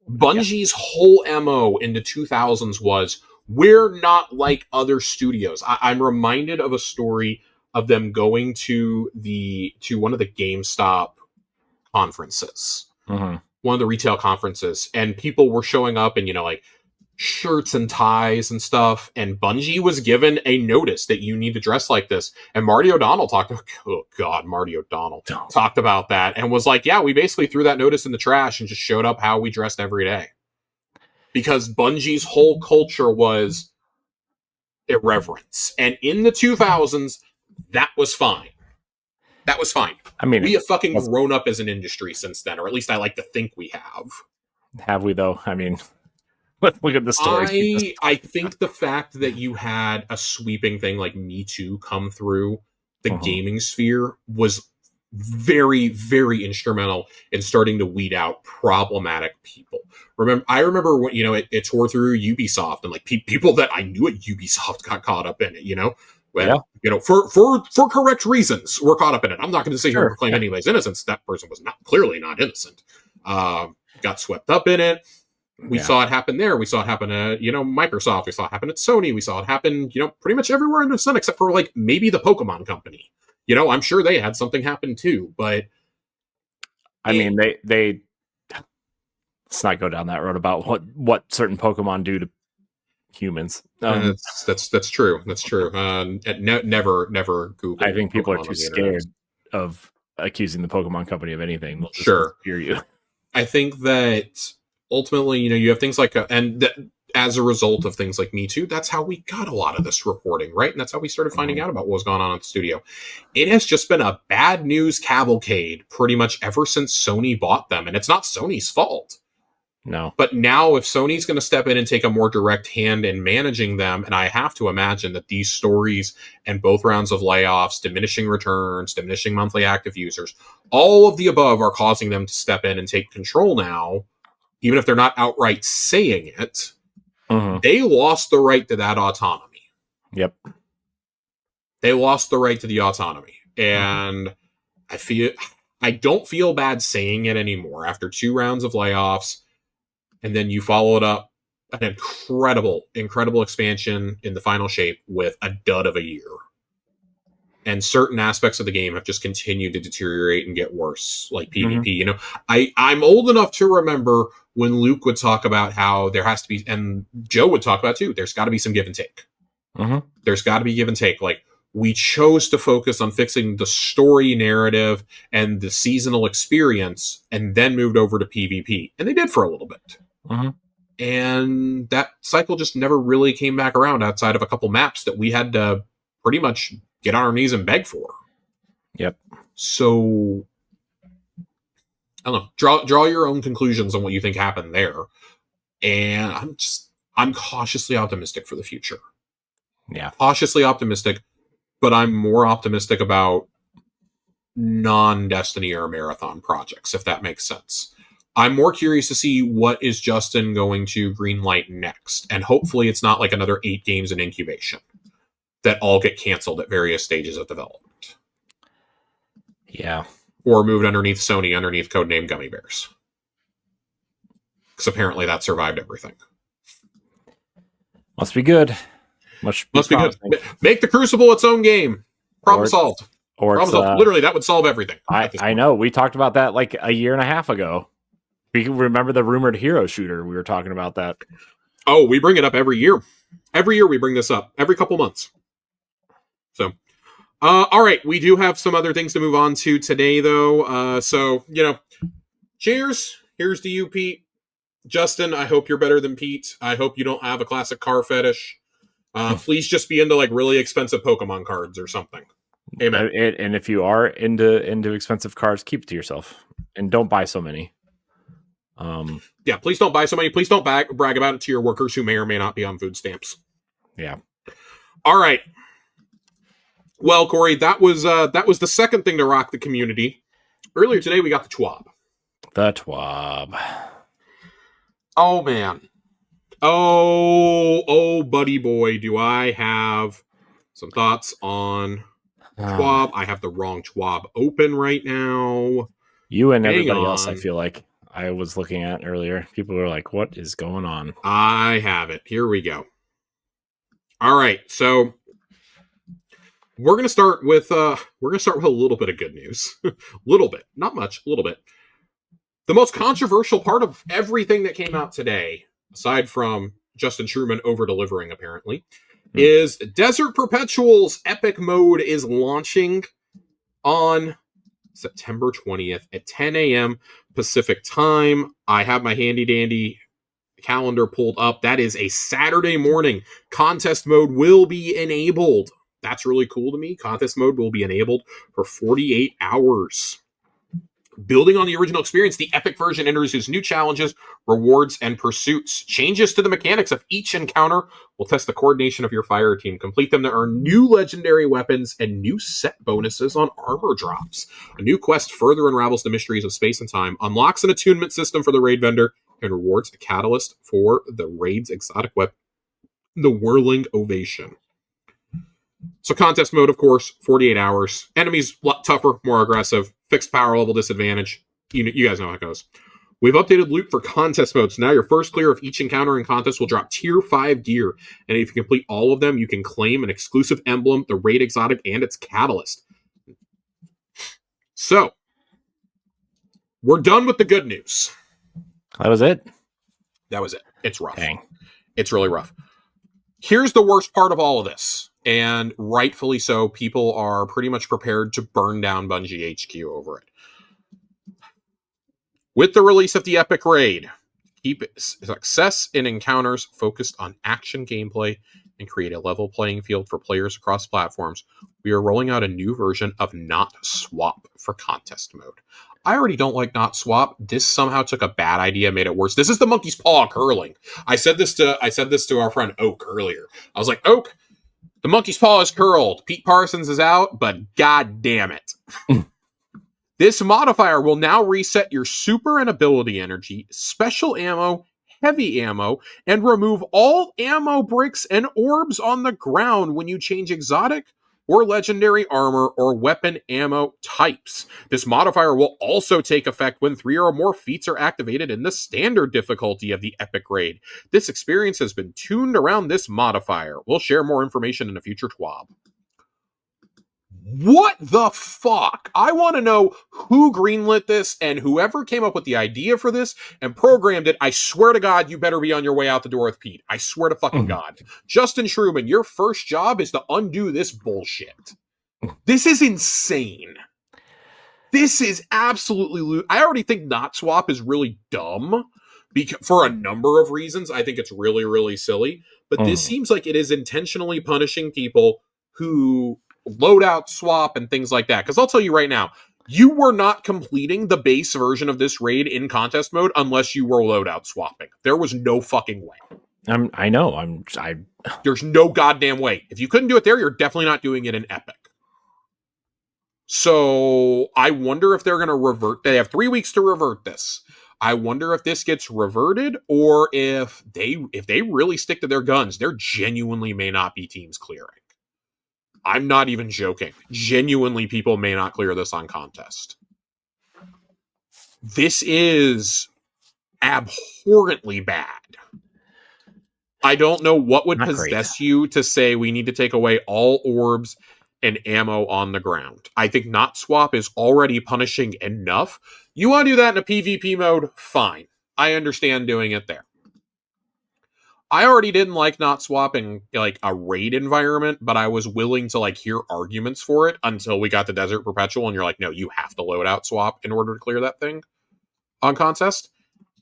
Bungie's whole MO in the 2000s was, we're not like other studios. I'm reminded of a story of them going to one of the GameStop conferences, one of the retail conferences, and people were showing up in, like, shirts and ties and stuff, and Bungie was given a notice that you need to dress like this, and Marty O'Donnell talked about that and was like, yeah, we basically threw that notice in the trash and just showed up how we dressed every day, because Bungie's whole culture was irreverence, and in the 2000s that was fine. I mean, we have fucking grown up as an industry since then, or at least I like to think we have we though? I mean, look at the story. I think the fact that you had a sweeping thing like Me Too come through the gaming sphere was very, very instrumental in starting to weed out problematic people. I remember when, it tore through Ubisoft, and like people that I knew at Ubisoft got caught up in it, for correct reasons, we're caught up in it. I'm not going to sit here and proclaim anybody's innocence. That person was clearly not innocent. Got swept up in it. We saw it happen there. We saw it happen at, Microsoft. We saw it happen at Sony. We saw it happen, pretty much everywhere under the sun, except for like maybe the Pokemon company. I'm sure they had something happen too, but I mean, they let's not go down that road about what certain Pokemon do to humans. That's true. That's true. Never Google. I think people are too scared of accusing the Pokemon company of anything. They'll just fear you. I think that ultimately, you have things like as a result of things like Me Too, that's how we got a lot of this reporting, right? And that's how we started finding out about what was going on at the studio. It has just been a bad news cavalcade pretty much ever since Sony bought them, and it's not Sony's fault. No. But now if Sony's going to step in and take a more direct hand in managing them, and I have to imagine that these stories and both rounds of layoffs, diminishing returns, diminishing monthly active users, all of the above are causing them to step in and take control now, even if they're not outright saying it. They lost the right to that autonomy. Yep. They lost the right to the autonomy. And I don't feel bad saying it anymore after 2 rounds of layoffs. And then you follow it up an incredible expansion in the final shape with a dud of a year. And certain aspects of the game have just continued to deteriorate and get worse, like PvP. I'm old enough to remember when Luke would talk about how there has to be, and Joe would talk about too, there's got to be some give and take. There's got to be give and take. Like, we chose to focus on fixing the story narrative and the seasonal experience, and then moved over to PvP. And they did for a little bit. And that cycle just never really came back around outside of a couple maps that we had to pretty much get on our knees and beg for. Yep. So, I don't know. Draw your own conclusions on what you think happened there. And I'm cautiously optimistic for the future. Yeah. Cautiously optimistic, but I'm more optimistic about non-Destiny or Marathon projects, if that makes sense. I'm more curious to see what is Justin going to greenlight next. And hopefully it's not like another 8 games in incubation that all get canceled at various stages of development. Yeah. Or moved underneath Sony, underneath codename Gummy Bears. Because apparently that survived everything. Must be good. Must be good. Make the Crucible its own game. Problem solved. Problem solved. Literally, that would solve everything. I know. We talked about that like a year and a half ago. We remember the rumored hero shooter. We were talking about that. Oh, we bring it up every year. Every year we bring this up. Every couple months. So, all right. We do have some other things to move on to today, though. Cheers. Here's to you, Pete. Justin, I hope you're better than Pete. I hope you don't have a classic car fetish. Please just be into like really expensive Pokemon cards or something. Amen. And if you are into expensive cards, keep it to yourself and don't buy so many. Yeah, please don't buy so many. Please don't brag about it to your workers who may or may not be on food stamps. Yeah. All right. Well, Corey, that was the second thing to rock the community. Earlier today, we got the TWAB. The TWAB. Oh, man. Oh, buddy boy, do I have some thoughts on TWAB. I have the wrong TWAB open right now. You and everybody else, I feel like I was looking at earlier. People were like, what is going on? I have it. Here we go. All right, so we're gonna start with a little bit of good news. Little bit, not much, a little bit. The most controversial part of everything that came out today, aside from Justin Truman over-delivering apparently, is Desert Perpetual's Epic Mode is launching on September 20th at 10 a.m. Pacific time. I have my handy-dandy calendar pulled up. That is a Saturday morning. Contest mode will be enabled. That's really cool to me. Contest mode will be enabled for 48 hours. Building on the original experience, the Epic version introduces new challenges, rewards, and pursuits. Changes to the mechanics of each encounter will test the coordination of your fire team. Complete them to earn new legendary weapons and new set bonuses on armor drops. A new quest further unravels the mysteries of space and time, unlocks an attunement system for the raid vendor, and rewards a catalyst for the raid's exotic weapon, the Whirling Ovation. So contest mode, of course, 48 hours. Enemies tougher, more aggressive, fixed power level disadvantage. You guys know how it goes. We've updated loot for contest mode, so now your first clear of each encounter in contest will drop tier 5 gear. And if you complete all of them, you can claim an exclusive emblem, the raid exotic, and its catalyst. So, we're done with the good news. That was it? That was it. It's rough. Dang. It's really rough. Here's the worst part of all of this. And rightfully so, people are pretty much prepared to burn down Bungie HQ over it. With the release of the Epic Raid, keep success in encounters focused on action gameplay and create a level playing field for players across platforms, we are rolling out a new version of Not Swap for contest mode. I already don't like Not Swap. This somehow took a bad idea, made it worse. This is the monkey's paw curling. I said this to our friend Oak earlier. I was like, Oak, the monkey's paw is curled. Pete Parsons is out, but god damn it. This modifier will now reset your super and ability energy, special ammo, heavy ammo, and remove all ammo bricks and orbs on the ground when you change exotic or legendary armor or weapon ammo types. This modifier will also take effect when 3 or more feats are activated in the standard difficulty of the Epic Raid. This experience has been tuned around this modifier. We'll share more information in a future TWAB. What the fuck? I want to know who greenlit this, and whoever came up with the idea for this and programmed it. I swear to God, you better be on your way out the door with Pete. I swear to fucking God. Justin Truman, your first job is to undo this bullshit. This is insane. This is absolutely... I already think Not Swap is really dumb for a number of reasons. I think it's really, really silly. But this seems like it is intentionally punishing people who loadout swap and things like that. Because I'll tell you right now, you were not completing the base version of this raid in contest mode unless you were loadout swapping. There was no fucking way. I know. There's no goddamn way. If you couldn't do it there, you're definitely not doing it in Epic. So I wonder if they're going to revert. They have 3 weeks to revert this. I wonder if this gets reverted, or if they really stick to their guns, there genuinely may not be teams clearing. I'm not even joking. Genuinely, people may not clear this on contest. This is abhorrently bad. I don't know what would possess you to say we need to take away all orbs and ammo on the ground. I think Not Swap is already punishing enough. You want to do that in a PvP mode? Fine. I understand doing it there. I already didn't like Not Swapping like a raid environment, but I was willing to hear arguments for it until we got the Desert Perpetual, and you're like, no, you have to loadout swap in order to clear that thing on contest.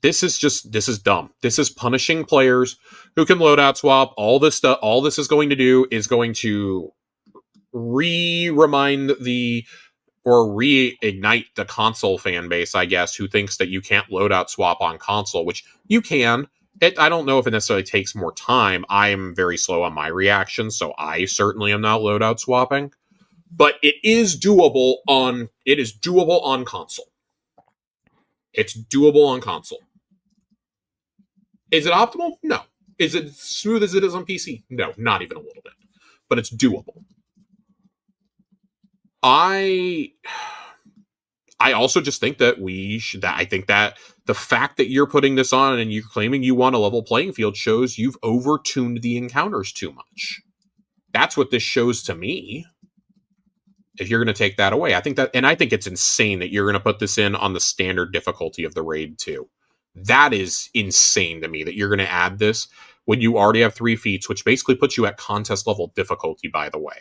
This is dumb. This is punishing players who can loadout swap. All this stuff, all this is going to do is going to reignite the console fan base, I guess, who thinks that you can't loadout swap on console, which you can. I don't know if it necessarily takes more time. I am very slow on my reaction, so I certainly am not loadout swapping. But it is doable on console. It's doable on console. Is it optimal? No. Is it smooth as it is on PC? No, not even a little bit. But it's doable. I also just think that I think that the fact that you're putting this on and you're claiming you want a level playing field shows you've overtuned the encounters too much. That's what this shows to me. If you're going to take that away, I think it's insane that you're going to put this in on the standard difficulty of the raid too. That is insane to me that you're going to add this when you already have 3 feats, which basically puts you at contest level difficulty, by the way.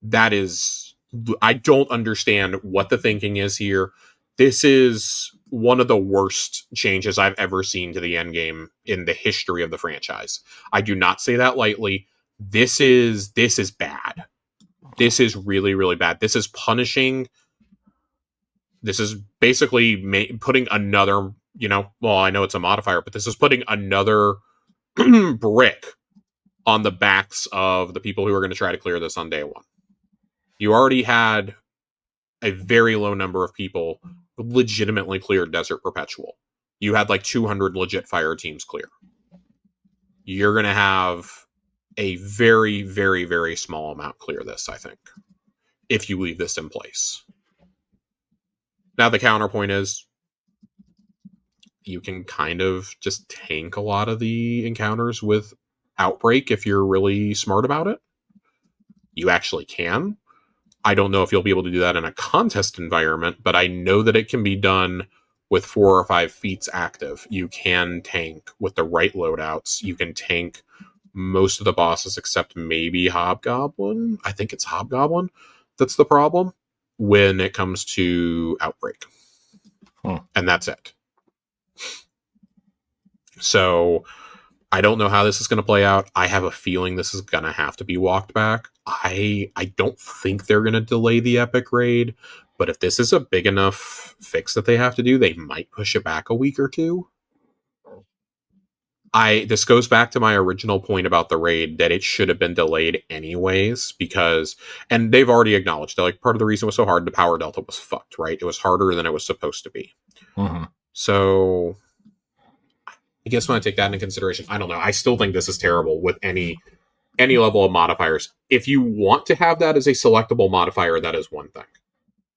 That is, I don't understand what the thinking is here. This is one of the worst changes I've ever seen to the endgame in the history of the franchise. I do not say that lightly. This is bad. This is really, really bad. This is punishing. This is basically putting another, well, I know it's a modifier, but this is putting another brick on the backs of the people who are going to try to clear this on day one. You already had a very low number of people legitimately clear Desert Perpetual. You had like 200 legit fire teams clear. You're going to have a very, very, very small amount clear this, I think, if you leave this in place. Now, the counterpoint is you can kind of just tank a lot of the encounters with Outbreak if you're really smart about it. You actually can. I don't know if you'll be able to do that in a contest environment, but I know that it can be done with 4 or 5 feats active. You can tank with the right loadouts. You can tank most of the bosses except maybe Hobgoblin. I think it's Hobgoblin that's the problem when it comes to Outbreak. And that's it. So I don't know how this is going to play out. I have a feeling this is going to have to be walked back. I don't think they're going to delay the Epic Raid, but if this is a big enough fix that they have to do, they might push it back a week or two. This goes back to my original point about the raid, that it should have been delayed anyways, and they've already acknowledged that, like, part of the reason it was so hard, the power delta was fucked, right? It was harder than it was supposed to be. Mm-hmm. So I guess when I take that into consideration, I don't know. I still think this is terrible with any level of modifiers. If you want to have that as a selectable modifier, that is one thing.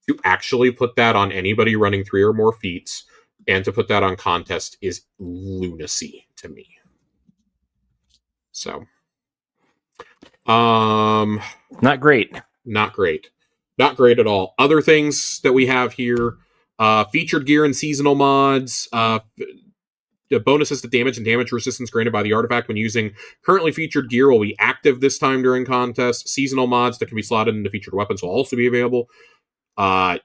To actually put that on anybody running 3 or more feats and to put that on contest is lunacy to me. So, not great. Not great at all. Other things that we have here, featured gear and seasonal mods, the bonuses to damage and damage resistance granted by the artifact when using currently featured gear will be active this time during contests. Seasonal mods that can be slotted into featured weapons will also be available. I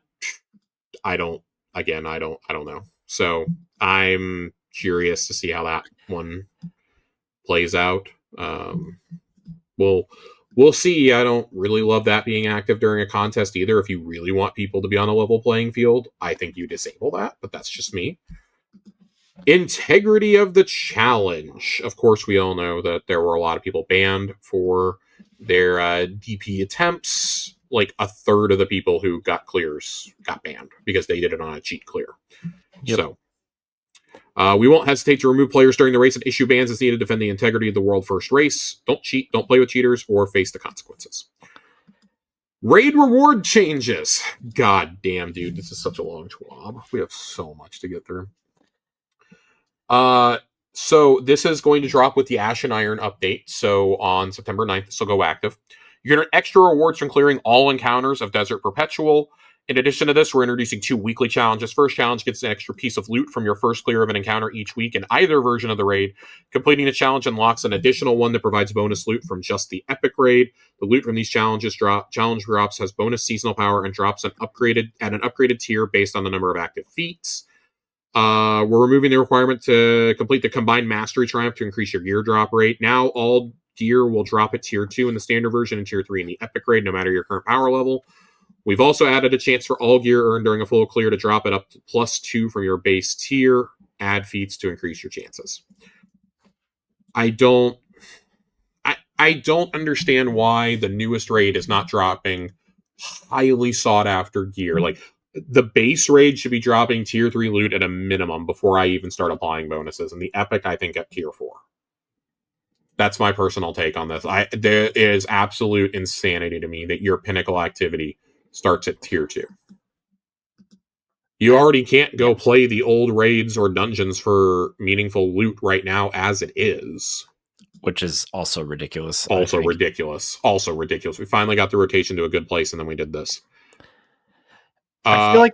don't know. So I'm curious to see how that one plays out. We'll see. I don't really love that being active during a contest either. If you really want people to be on a level playing field, I think you disable that, but that's just me. Integrity of the challenge. Of course, we all know that there were a lot of people banned for their DP attempts. Like a third of the people who got clears got banned because they did it on a cheat clear. Yep. So we won't hesitate to remove players during the race and issue bans as needed to defend the integrity of the world first race. Don't cheat, don't play with cheaters, or face the consequences. Raid reward changes. God damn, dude, this is such a long twab. We have so much to get through. So this is going to drop with the Ash and Iron update. So on September 9th, this will go active. You're going to earn extra rewards from clearing all encounters of Desert Perpetual. In addition to this, we're introducing 2 weekly challenges. First challenge gets an extra piece of loot from your first clear of an encounter each week in either version of the raid. Completing the challenge unlocks an additional one that provides bonus loot from just the Epic Raid. The loot from these challenge drops has bonus seasonal power and drops at an upgraded tier based on the number of active feats. We're removing the requirement to complete the Combined Mastery Triumph to increase your gear drop rate. Now all gear will drop at tier 2 in the standard version and tier 3 in the Epic Raid, no matter your current power level. We've also added a chance for all gear earned during a full clear to drop it up to +2 from your base tier. Add feats to increase your chances. I don't understand why the newest raid is not dropping highly sought after gear. Like, the base raid should be dropping tier 3 loot at a minimum before I even start applying bonuses. And the Epic, I think, at tier 4. That's my personal take on this. There is absolute insanity to me that your pinnacle activity starts at tier 2. You already can't go play the old raids or dungeons for meaningful loot right now as it is. Which is also ridiculous. Also ridiculous. We finally got the rotation to a good place, and then we did this. I feel like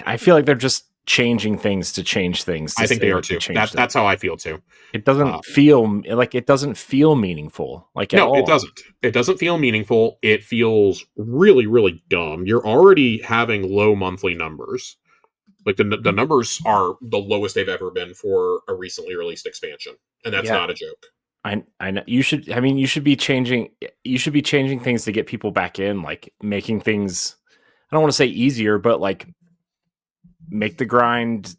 I feel like they're just changing things to change things. I think they are too. That's how I feel too. It doesn't feel meaningful. Like at all. It doesn't. It doesn't feel meaningful. It feels really, really dumb. You're already having low monthly numbers. Like the numbers are the lowest they've ever been for a recently released expansion, and that's not a joke. I know you should. I mean, you should be changing things to get people back in, like making things. I don't want to say easier, but like make the grind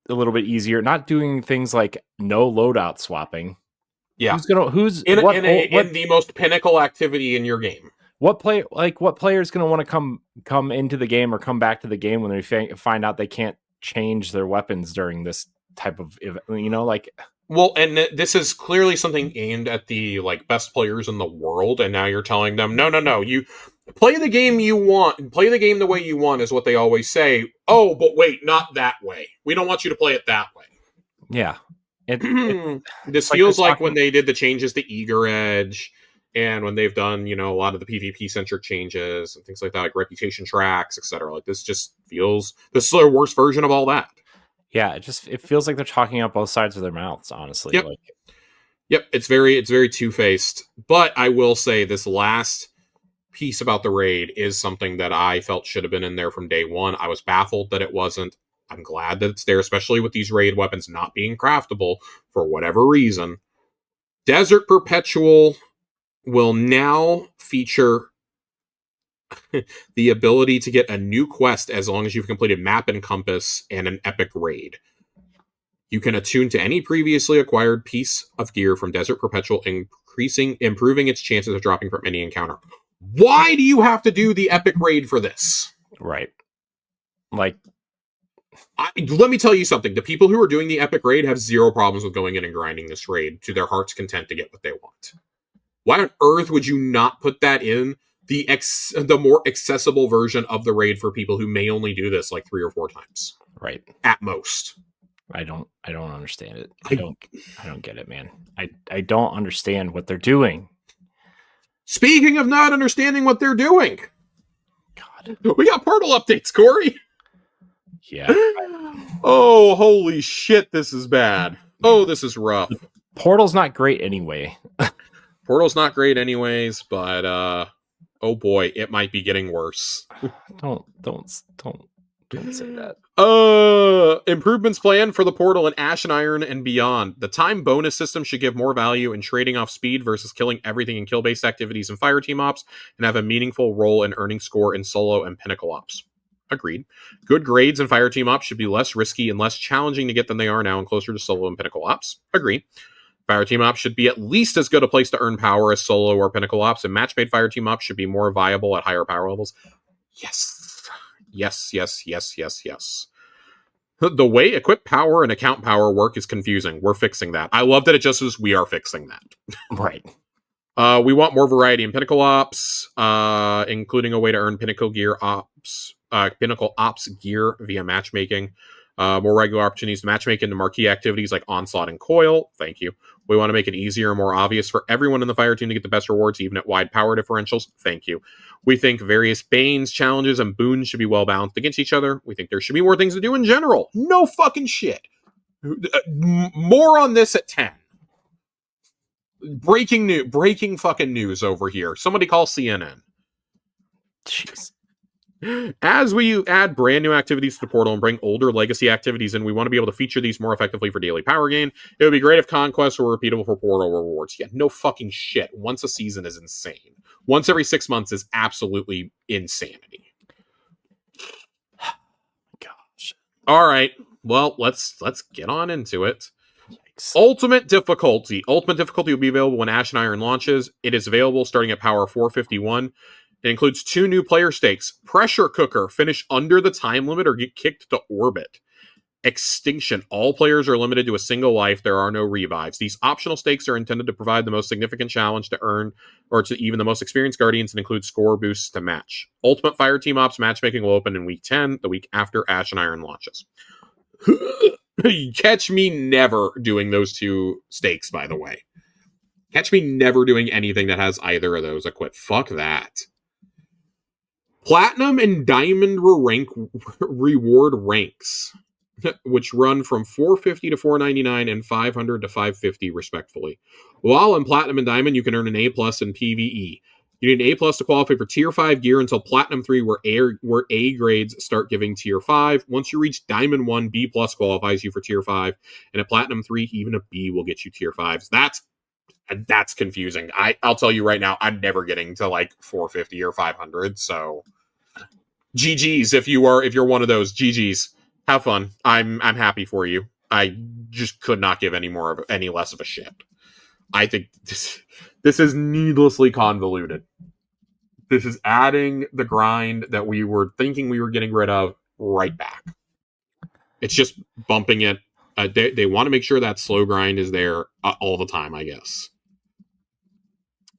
a little bit easier. Not doing things like no loadout swapping. Yeah, who's in the most pinnacle activity in your game? What player is going to want to come into the game or come back to the game when they find out they can't change their weapons during this type of, Well, and this is clearly something aimed at the best players in the world, and now you're telling them, no, you play the game you want, play the game the way you want, is what they always say. Oh, but wait, not that way. We don't want you to play it that way. Yeah. This feels like when they did the changes to Eager Edge, and when they've done, a lot of the PvP-centric changes and things like that, like reputation tracks, etc. Like, this just feels... This is their worst version of all that. Yeah, it feels like they're talking out both sides of their mouths, honestly. Yep. Yep, it's very two-faced. But I will say this last piece about the raid is something that I felt should have been in there from day one. I was baffled that it wasn't. I'm glad that it's there, especially with these raid weapons not being craftable for whatever reason. Desert Perpetual will now feature the ability to get a new quest as long as you've completed Map and Compass and an epic raid. You can attune to any previously acquired piece of gear from Desert Perpetual, improving its chances of dropping from any encounter. Why do you have to do the epic raid for this? Right. Let me tell you something. The people who are doing the epic raid have zero problems with going in and grinding this raid to their heart's content to get what they want. Why on earth would you not put that in the more accessible version of the raid for people who may only do this 3 or 4 times? Right. At most. I don't understand it. I don't get it, man. I don't understand what they're doing. Speaking of not understanding what they're doing. God. We got portal updates, Corey. Yeah. Oh, holy shit, this is bad. Oh, this is rough. Portal's not great anyway. Portal's not great anyways, but oh boy, it might be getting worse. Don't say that. Improvements planned for the Portal in Ash and Iron and beyond. The time bonus system should give more value in trading off speed versus killing everything in kill-based activities and fire team ops, and have a meaningful role in earning score in solo and pinnacle ops. Agreed. Good grades in fire team ops should be less risky and less challenging to get than they are now and closer to solo and pinnacle ops. Agree. Fire team ops should be at least as good a place to earn power as solo or pinnacle ops, and match-made fire team ops should be more viable at higher power levels. Yes. The way equip power and account power work is confusing. We're fixing that. I love that it just says we are fixing that. Right. We want more variety in pinnacle ops, including a way to earn pinnacle ops gear via matchmaking. More regular opportunities to matchmake into marquee activities like Onslaught and Coil. Thank you. We want to make it easier and more obvious for everyone in the fire team to get the best rewards, even at wide power differentials. Thank you. We think various Banes, challenges, and boons should be well balanced against each other. We think there should be more things to do in general. No fucking shit. More on this at 10. Breaking fucking news over here. Somebody call CNN. Jeez. As we add brand new activities to the portal and bring older legacy activities in, we want to be able to feature these more effectively for daily power gain. It would be great if conquests were repeatable for portal rewards. Yeah, no fucking shit. Once a season is insane. Once every 6 months is absolutely insanity. Gosh. All right. Well, let's get on into it. Yikes. Ultimate difficulty. Ultimate difficulty will be available when Ash and Iron launches. It is available starting at power 451. It includes 2 new player stakes. Pressure Cooker, finish under the time limit or get kicked to orbit. Extinction. All players are limited to a single life. There are no revives. These optional stakes are intended to provide the most significant challenge to earn, or to even the most experienced Guardians, and include score boosts to match. Ultimate Fire Team Ops matchmaking will open in week 10, the week after Ash and Iron launches. Catch me never doing those two stakes, by the way. Catch me never doing anything that has either of those equipped. Fuck that. Platinum and Diamond reward ranks, which run from 450 to 499 and 500 to 550 respectively. While in Platinum and Diamond, you can earn an A+ in PvE. You need an A+ to qualify for Tier 5 gear until Platinum 3, where A grades start giving Tier 5. Once you reach Diamond 1, B+ qualifies you for Tier 5. And at Platinum 3, even a B will get you Tier 5s. That's confusing. I'll tell you right now, I'm never getting to like 450 or 500, so GG's if you're one of those. GG's. Have fun. I'm happy for you. I just could not give any less of a shit. I think this is needlessly convoluted. This is adding the grind that we were thinking we were getting rid of right back. It's just bumping it. They want to make sure that slow grind is there all the time, I guess.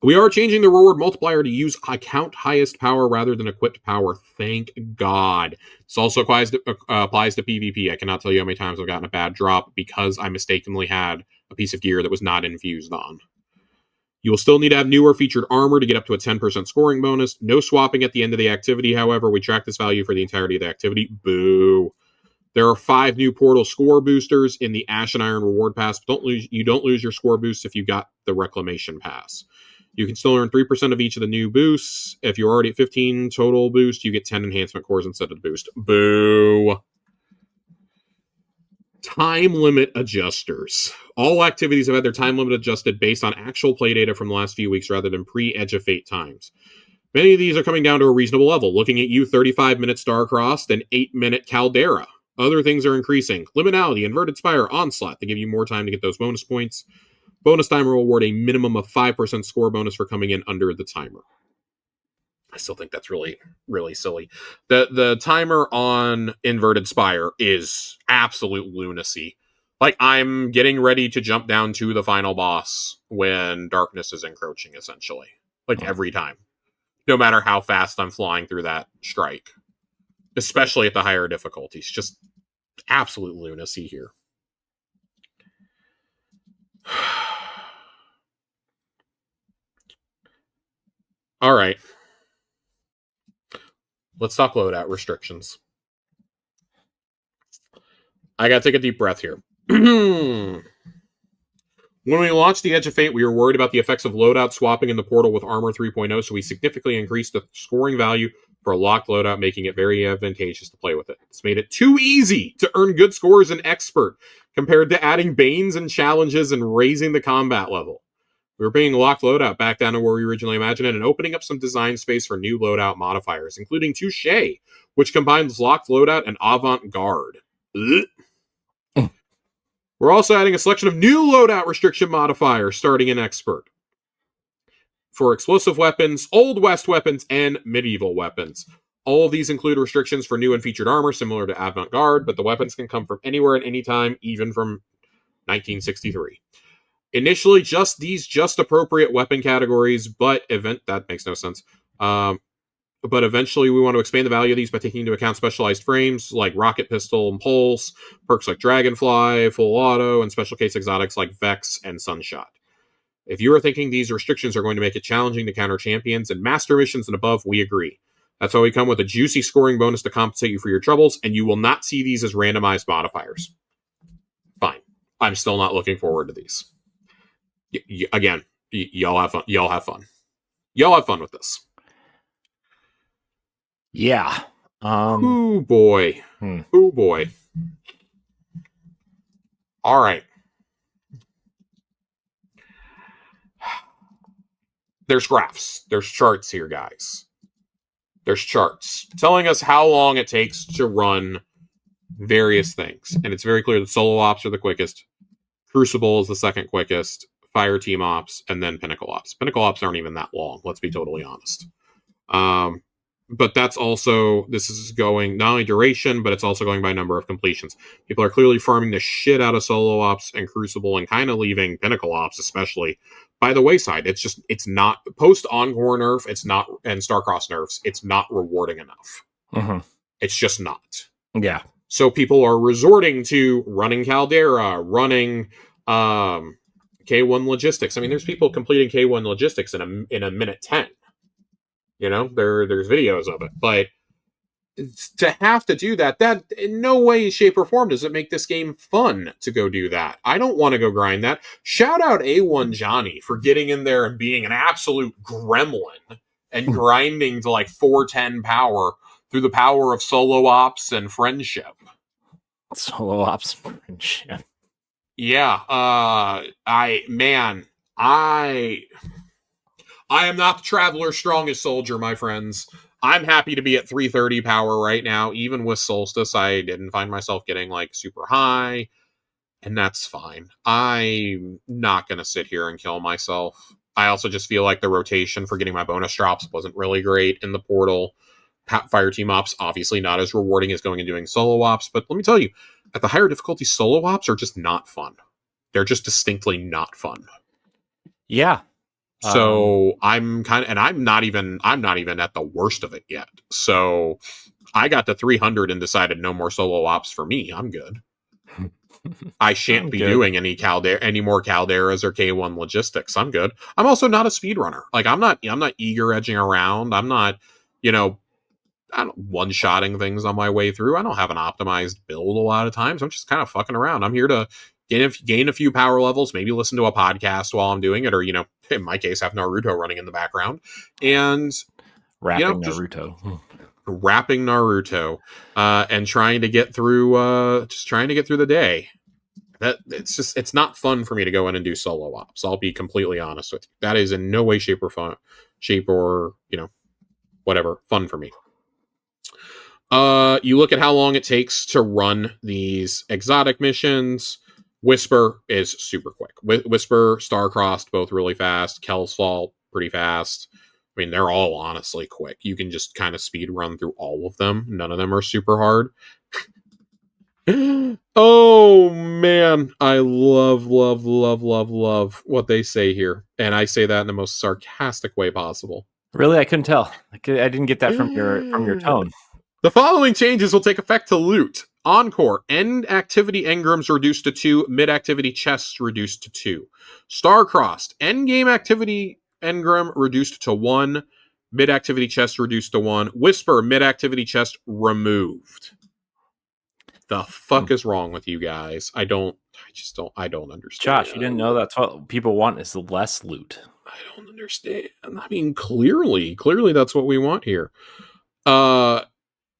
We are changing the reward multiplier to use account highest power rather than equipped power. Thank God. This also applies to PvP. I cannot tell you how many times I've gotten a bad drop because I mistakenly had a piece of gear that was not infused on. You will still need to have newer featured armor to get up to a 10% scoring bonus. No swapping at the end of the activity, however. We track this value for the entirety of the activity. Boo. There are 5 new portal score boosters in the Ash and Iron reward pass. But you don't lose your score boosts if you got the Reclamation pass. You can still earn 3% of each of the new boosts. If you're already at 15 total boost, you get 10 enhancement cores instead of the boost. Boo. Time limit adjusters. All activities have had their time limit adjusted based on actual play data from the last few weeks rather than pre-Edge of Fate times. Many of these are coming down to a reasonable level. Looking at you, 35-minute Starcrossed and 8-minute Caldera. Other things are increasing. Liminality, Inverted Spire, Onslaught to give you more time to get those bonus points. Bonus timer will award a minimum of 5% score bonus for coming in under the timer. I still think that's really, really silly. The timer on Inverted Spire is absolute lunacy. Like, I'm getting ready to jump down to the final boss when darkness is encroaching, essentially. Like, every time. No matter how fast I'm flying through that strike. Especially at the higher difficulties. Just absolute lunacy here. All right. Let's talk loadout restrictions. I gotta take a deep breath here. When we launched the Edge of Fate, we were worried about the effects of loadout swapping in the portal with Armor 3.0, so we significantly increased the scoring value for a locked loadout, making it very advantageous to play with it. It's made it too easy to earn good scores in Expert, compared to adding Banes and challenges and raising the combat level. We were bringing locked loadout back down to where we originally imagined it and opening up some design space for new loadout modifiers, including Touché, which combines locked loadout and avant-garde. We're also adding a selection of new loadout restriction modifiers starting in Expert for explosive weapons, Old West weapons, and medieval weapons. All of these include restrictions for new and featured armor similar to avant-garde, but the weapons can come from anywhere at any time, even from 1963. Initially, just appropriate weapon categories, but that makes no sense. But eventually, we want to expand the value of these by taking into account specialized frames like Rocket Pistol and Pulse, perks like Dragonfly, Full Auto, and special case exotics like Vex and Sunshot. If you are thinking these restrictions are going to make it challenging to counter champions and master missions and above, we agree. That's why we come with a juicy scoring bonus to compensate you for your troubles, and you will not see these as randomized modifiers. Fine. I'm still not looking forward to these. Again, y'all have fun. Y'all have fun. Y'all have fun with this. Yeah. Oh boy. Oh boy. All right. There's graphs. There's charts here, guys. There's charts telling us how long it takes to run various things. And it's very clear that solo ops are the quickest. Crucible is the second quickest. Fire team ops, and then Pinnacle ops. Pinnacle ops aren't even that long, let's be totally honest. but that's also, this is going not only duration, but it's also going by number of completions. People are clearly farming the shit out of solo ops and Crucible and kind of leaving Pinnacle ops, especially, by the wayside. It's not post Encore nerf, it's not, and Starcross nerfs, it's not rewarding enough. Mm-hmm. It's just not. Yeah. So people are resorting to running Caldera, running K1 Logistics. I mean, there's people completing K1 Logistics in a minute 10. You know, there's videos of it. But to have to do that in no way, shape, or form does it make this game fun to go do that. I don't want to go grind that. Shout out A1 Johnny for getting in there and being an absolute gremlin and grinding to like 410 power through the power of solo ops and friendship. Solo ops friendship. Yeah, I am not the Traveler's strongest soldier, my friends. I'm happy to be at 330 power right now. Even with Solstice, I didn't find myself getting like super high, and that's fine. I'm not going to sit here and kill myself. I also just feel like the rotation for getting my bonus drops wasn't really great in the portal. Fireteam ops, obviously not as rewarding as going and doing solo ops, but let me tell you, at the higher difficulty, solo ops are just not fun. They're just distinctly not fun. Yeah. So I'm not even at the worst of it yet. So I got to 300 and decided no more solo ops for me. I'm good. I shan't be doing any more Calderas or K1 Logistics. I'm good. I'm also not a speedrunner. Like I'm not eager edging around. I'm not, one-shotting things on my way through. I don't have an optimized build a lot of times. I'm just kind of fucking around. I'm here to gain a few power levels, maybe listen to a podcast while I'm doing it, or, in my case, have Naruto running in the background. And rapping Naruto. Rapping Naruto. And trying to get through the day. It's not fun for me to go in and do solo ops. I'll be completely honest with you. That is in no way, shape, or whatever, fun for me. You look at how long it takes to run these exotic missions. Whisper is super quick. Whisper, Starcrossed, both really fast. Kel's Fault, pretty fast. I mean, they're all honestly quick. You can just kind of speed run through all of them. None of them are super hard. Oh, man. I love what they say here. And I say that in the most sarcastic way possible. Really? I couldn't tell. I didn't get that from your tone. The following changes will take effect to loot. Encore, end activity engrams reduced to 2, mid-activity chests reduced to 2. Star-crossed, end game activity engram reduced to 1, mid-activity chest reduced to 1. Whisper, mid-activity chest removed. The fuck is wrong with you guys? I don't understand. Josh, you didn't know that's what people want is less loot. I don't understand. I mean, clearly that's what we want here.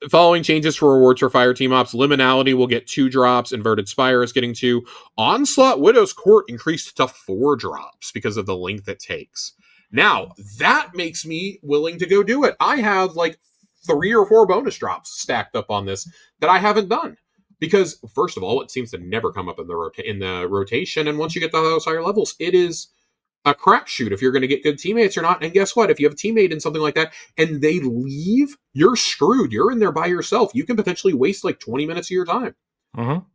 Following changes for rewards for Fireteam ops. Liminality will get 2 drops. Inverted Spire is getting 2. Onslaught Widow's Court increased to 4 drops because of the length it takes. Now, that makes me willing to go do it. I have like 3 or 4 bonus drops stacked up on this that I haven't done. Because, first of all, it seems to never come up in the rotation. And once you get to those higher levels, it is a crapshoot if you're going to get good teammates or not. And guess what? If you have a teammate in something like that and they leave, you're screwed. You're in there by yourself. You can potentially waste like 20 minutes of your time. Mm-hmm.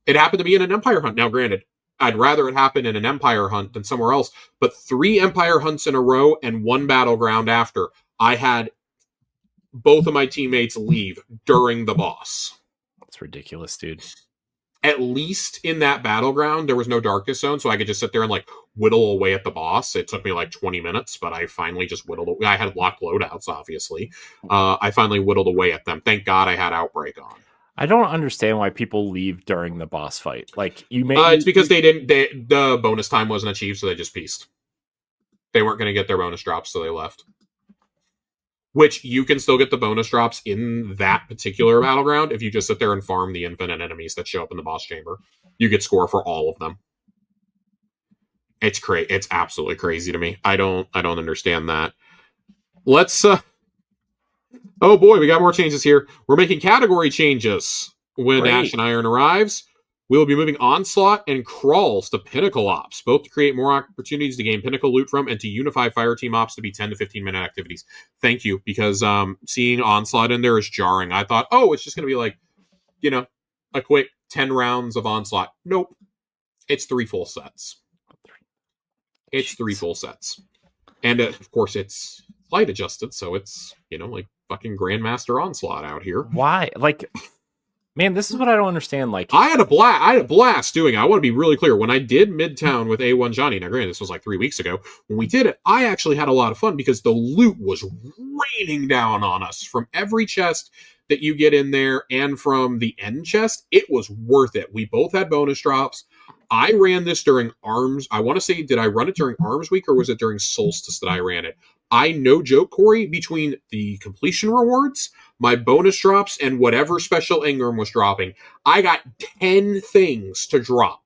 It happened to me in an Empire hunt. Now, granted, I'd rather it happen in an Empire hunt than somewhere else. But 3 Empire hunts in a row and 1 battleground after, I had both of my teammates leave during the boss. That's ridiculous, dude. At least in that battleground, there was no darkest zone, so I could just sit there and like whittle away at the boss. It took me like 20 minutes, but I finally just whittled away. I had locked loadouts, obviously. I finally whittled away at them. Thank God I had Outbreak on. I don't understand why people leave during the boss fight. Like it's because the bonus time wasn't achieved, so they just pieced. They weren't going to get their bonus drops, so they left. Which you can still get the bonus drops in that particular battleground if you just sit there and farm the infinite enemies that show up in the boss chamber. You get score for all of them. It's It's absolutely crazy to me. I don't understand that. Let's oh boy, we got more changes here. We're making category changes when Great. Ash and Iron arrives. We will be moving Onslaught and Crawls to Pinnacle Ops, both to create more opportunities to gain Pinnacle loot from and to unify Fireteam Ops to be 10 to 15-minute activities. Thank you, because seeing Onslaught in there is jarring. I thought, it's just going to be like, a quick 10 rounds of Onslaught. Nope. It's 3 full sets. It's 3 full sets. And, of course, it's light adjusted, so it's, like fucking Grandmaster Onslaught out here. Why? Like... Man, this is what I don't understand. Like, I had a blast doing it. I want to be really clear. When I did Midtown with A1 Johnny, now granted, this was like 3 weeks ago. When we did it, I actually had a lot of fun because the loot was raining down on us from every chest that you get in there and from the end chest. It was worth it. We both had bonus drops. I ran this during Arms. I want to say, did I run it during Arms Week or was it during Solstice that I ran it? I, no joke, Corey, between the completion rewards, my bonus drops, and whatever special Ingram was dropping, I got 10 things to drop.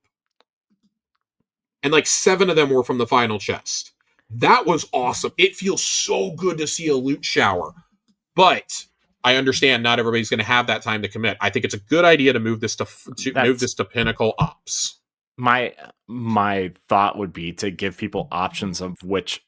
And like 7 of them were from the final chest. That was awesome. It feels so good to see a loot shower. But I understand not everybody's going to have that time to commit. I think it's a good idea to move this to Pinnacle Ops. My thought would be to give people options of which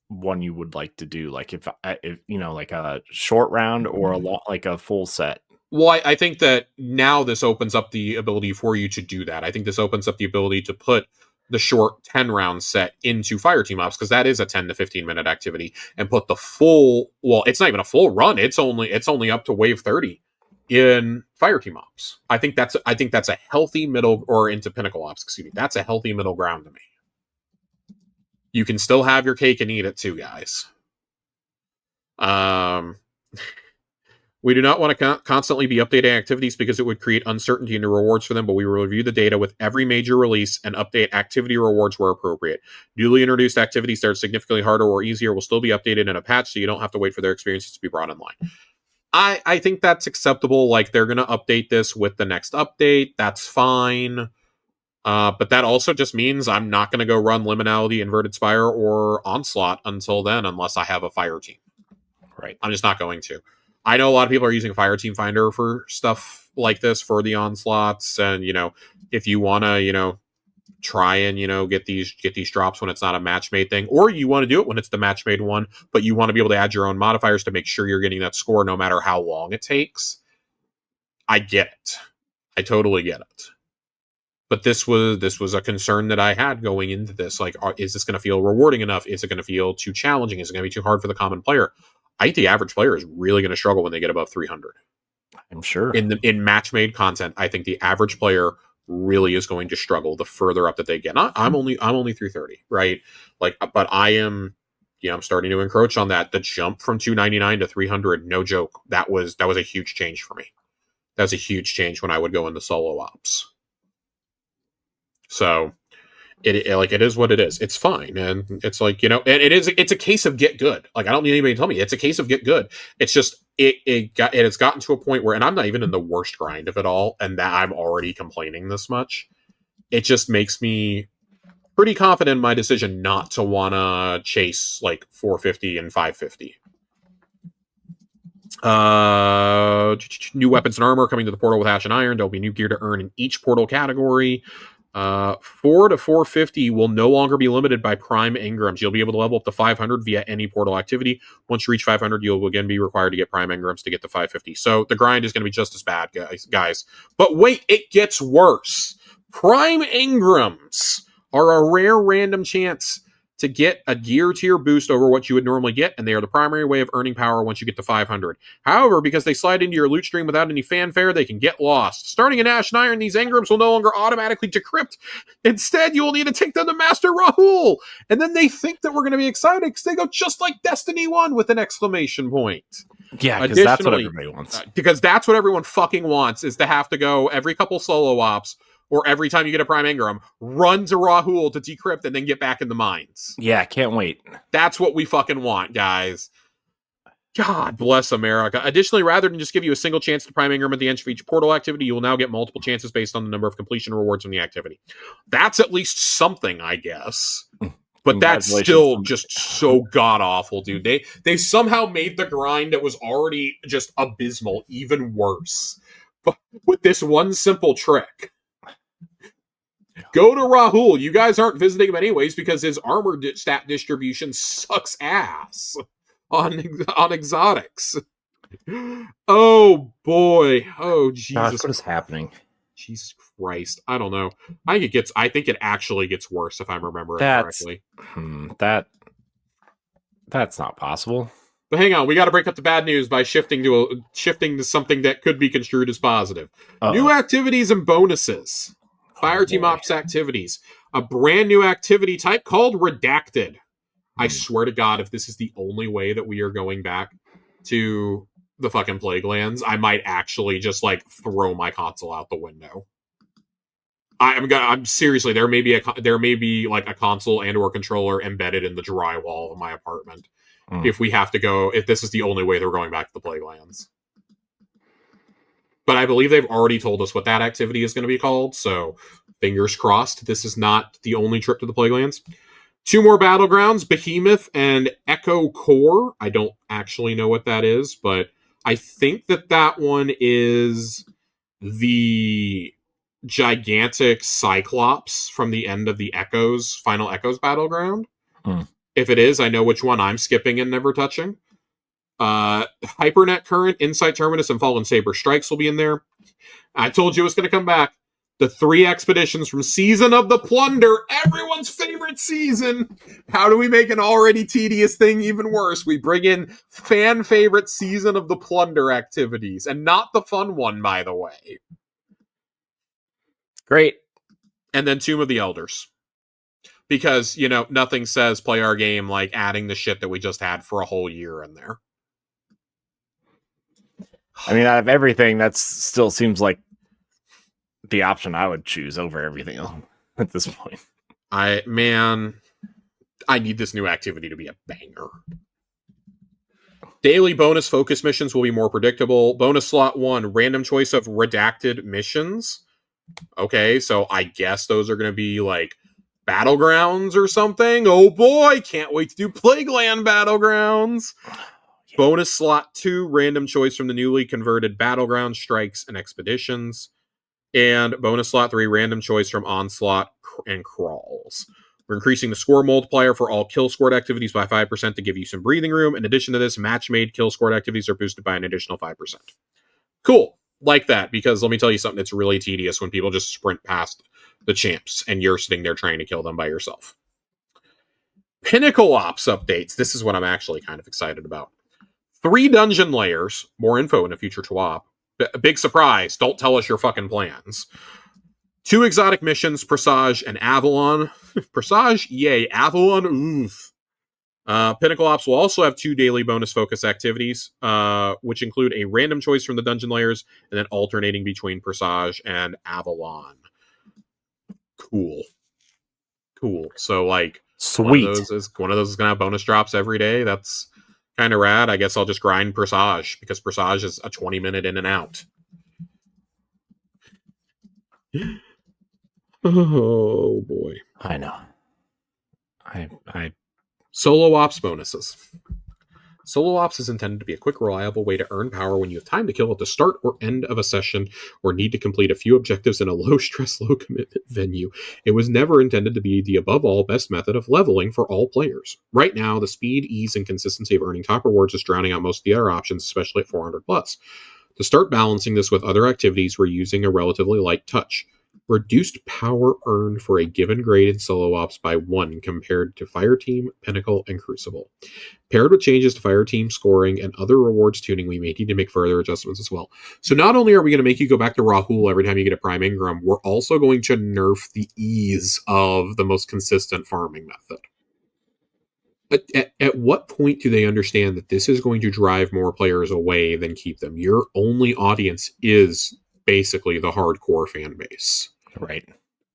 one you would like to do, like if like a short round or like a full set. Well, I think that now this opens up the ability for you to do that. I think this opens up the ability to put the short 10 round set into Fireteam Ops, because that is a 10 to 15 minute activity, and put the full, well, it's not even a full run, it's only up to wave 30 in Fireteam Ops. I think that's a healthy middle, or into Pinnacle Ops, excuse me. That's a healthy middle ground to me. You can still have your cake and eat it too, guys. We do not want to constantly be updating activities because it would create uncertainty in the rewards for them, but we will review the data with every major release and update activity rewards where appropriate. Newly introduced activities that are significantly harder or easier will still be updated in a patch, so you don't have to wait for their experiences to be brought online. I think that's acceptable. Like, they're going to update this with the next update. That's fine. But that also just means I'm not going to go run Liminality, Inverted Spire, or Onslaught until then, unless I have a fire team. Right. I'm just not going to. I know a lot of people are using Fire Team Finder for stuff like this, for the Onslaughts, and, if you want to, try and, get these drops when it's not a match-made thing, or you want to do it when it's the match-made one, but you want to be able to add your own modifiers to make sure you're getting that score no matter how long it takes. I get it. I totally get it. But this was a concern that I had going into this. Like, is this going to feel rewarding enough? Is it going to feel too challenging? Is it going to be too hard for the common player? I think the average player is really going to struggle when they get above 300. I'm sure. In match-made content, I think the average player really is going to struggle the further up that they get. I'm only 330, right? Like, but I am, I'm starting to encroach on that. The jump from 299 to 300, no joke. That was a huge change for me. That was a huge change when I would go into solo ops. So it is what it is. It's fine. And it's like, and it's a case of get good. Like, I don't need anybody to tell me it's a case of get good. It's just, it has gotten to a point where, and I'm not even in the worst grind of it all, and that I'm already complaining this much. It just makes me pretty confident in my decision not to want to chase like 450 and 550. New weapons and armor coming to the portal with Ash and Iron. There'll be new gear to earn in each portal category. 4 to 450 will no longer be limited by prime engrams. You'll be able to level up to 500 via any portal activity. Once you reach 500, you'll again be required to get prime engrams to get to 550. So the grind is going to be just as bad, guys. But wait, it gets worse. Prime engrams are a rare random chance to get a gear tier boost over what you would normally get, and they are the primary way of earning power once you get to 500. However, because they slide into your loot stream without any fanfare, they can get lost. Starting in Ash and Iron, these engrams will no longer automatically decrypt. Instead, you will need to take them to Master Rahul. And then they think that we're going to be excited because they go just like Destiny 1 with an exclamation point. Yeah, because that's what everybody wants. Because that's what everyone fucking wants, is to have to go every couple solo ops, or every time you get a prime engram, run to Rahul to decrypt and then get back in the mines. Yeah, can't wait. That's what we fucking want, guys. God bless America. Additionally, rather than just give you a single chance to prime engram at the end of each portal activity, you will now get multiple chances based on the number of completion rewards from the activity. That's at least something, I guess. But that's still just so god-awful, dude. They somehow made the grind that was already just abysmal even worse. But with this one simple trick. Go to Rahul. You guys aren't visiting him anyways because his armor stat distribution sucks ass on exotics. Oh boy. Oh Jesus. Gosh, what is happening? Jesus Christ. I don't know. I think it actually gets worse if I'm remembering correctly. That's not possible. But hang on, we got to break up the bad news by shifting to something that could be construed as positive. New activities and bonuses. Fireteam Ops activities. A brand new activity type called Redacted. I swear to God, if this is the only way that we are going back to the fucking Plaguelands, I might actually just like throw my console out the window. I'm seriously, there may be like a console and or controller embedded in the drywall of my apartment. If this is the only way they're going back to the Plaguelands. But I believe they've already told us what that activity is going to be called, so fingers crossed this is not the only trip to the Plaguelands. 2 more battlegrounds, Behemoth and Echo Core. I don't actually know what that is, but I think that one is the gigantic Cyclops from the end of the Final Echoes battleground. If it is, I know which one I'm skipping and never touching. Hypernet Current, Insight Terminus, and Fallen Saber Strikes will be in there. I told you it was going to come back. The 3 expeditions from Season of the Plunder, everyone's favorite season. How do we make an already tedious thing even worse? We bring in fan favorite Season of the Plunder activities, and not the fun one, by the way. Great. And then Tomb of the Elders. Because, nothing says play our game like adding the shit that we just had for a whole year in there. I mean, out of everything, that still seems like the option I would choose over everything else at this point. I need this new activity to be a banger. Daily bonus focus missions will be more predictable. Bonus slot 1, random choice of redacted missions. Okay, so I guess those are going to be like Battlegrounds or something. Oh boy, can't wait to do Plagueland Battlegrounds. Bonus slot 2, random choice from the newly converted Battleground Strikes and Expeditions. And bonus slot 3, random choice from Onslaught and Crawls. We're increasing the score multiplier for all kill scored activities by 5% to give you some breathing room. In addition to this, match-made kill scored activities are boosted by an additional 5%. Cool. Like that, because let me tell you something, it's really tedious when people just sprint past the champs and you're sitting there trying to kill them by yourself. Pinnacle Ops updates. This is what I'm actually kind of excited about. 3 dungeon layers. More info in a future TWAP. Big surprise. Don't tell us your fucking plans. 2 exotic missions, Presage and Avalon. Presage? Yay. Avalon? Oof. Pinnacle Ops will also have 2 daily bonus focus activities, which include a random choice from the dungeon layers and then alternating between Presage and Avalon. Cool. So, like, sweet. One of those is going to have bonus drops every day. That's kind of rad. I guess I'll just grind Presage because Presage is a 20-minute in and out. Oh boy. I know. I Solo Ops bonuses. Solo Ops is intended to be a quick, reliable way to earn power when you have time to kill at the start or end of a session or need to complete a few objectives in a low-stress, low-commitment venue. It was never intended to be the above-all best method of leveling for all players. Right now, the speed, ease, and consistency of earning top rewards is drowning out most of the other options, especially at 400+. To start balancing this with other activities, we're using a relatively light touch. Reduced power earned for a given grade in Solo Ops by 1 compared to Fireteam, Pinnacle, and Crucible. Paired with changes to Fireteam scoring and other rewards tuning, we may need to make further adjustments as well. So not only are we going to make you go back to Rahul every time you get a Prime Ingram, we're also going to nerf the ease of the most consistent farming method. At what point do they understand that this is going to drive more players away than keep them? Your only audience is basically the hardcore fan base. Right.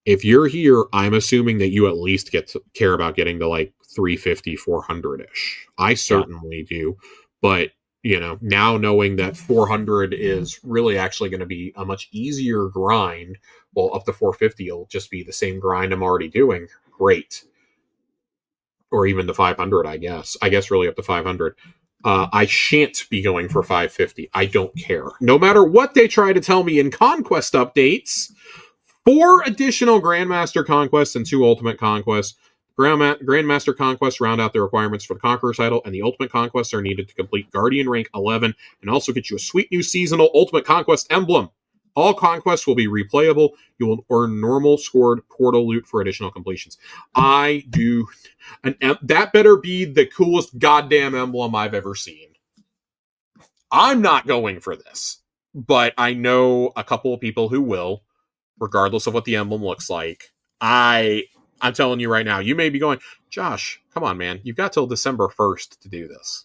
If you're here, I'm assuming that you at least care about getting to like 350, 400-ish. I certainly do. But, now knowing that 400 is really actually going to be a much easier grind, well, up to 450 will just be the same grind I'm already doing. Great. Or even to 500, I guess. I guess really up to 500. I shan't be going for 550. I don't care. No matter what they try to tell me in Conquest updates, 4 additional Grandmaster Conquests and 2 Ultimate Conquests. Grandmaster Conquests round out the requirements for the Conqueror title, and the Ultimate Conquests are needed to complete Guardian rank 11 and also get you a sweet new seasonal Ultimate Conquest emblem. All conquests will be replayable. You will earn normal scored portal loot for additional completions. I do... that better be the coolest goddamn emblem I've ever seen. I'm not going for this, but I know a couple of people who will, regardless of what the emblem looks like. I'm telling you right now, you may be going, Josh, come on, man. You've got till December 1st to do this.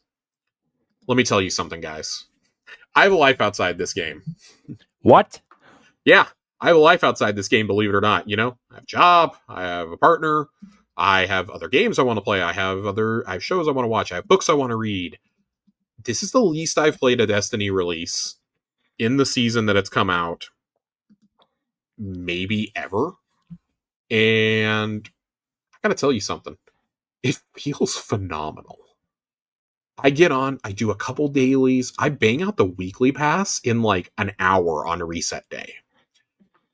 Let me tell you something, guys. I have a life outside this game. What? Yeah, I have a life outside this game, believe it or not. You know, I have a job, I have a partner, I have other games I want to play, I have shows I want to watch, I have books I want to read. This is the least I've played a Destiny release in the season that it's come out, maybe ever. And I gotta tell you something. It feels phenomenal. I get on, I do a couple dailies, I bang out the weekly pass in like an hour on a reset day.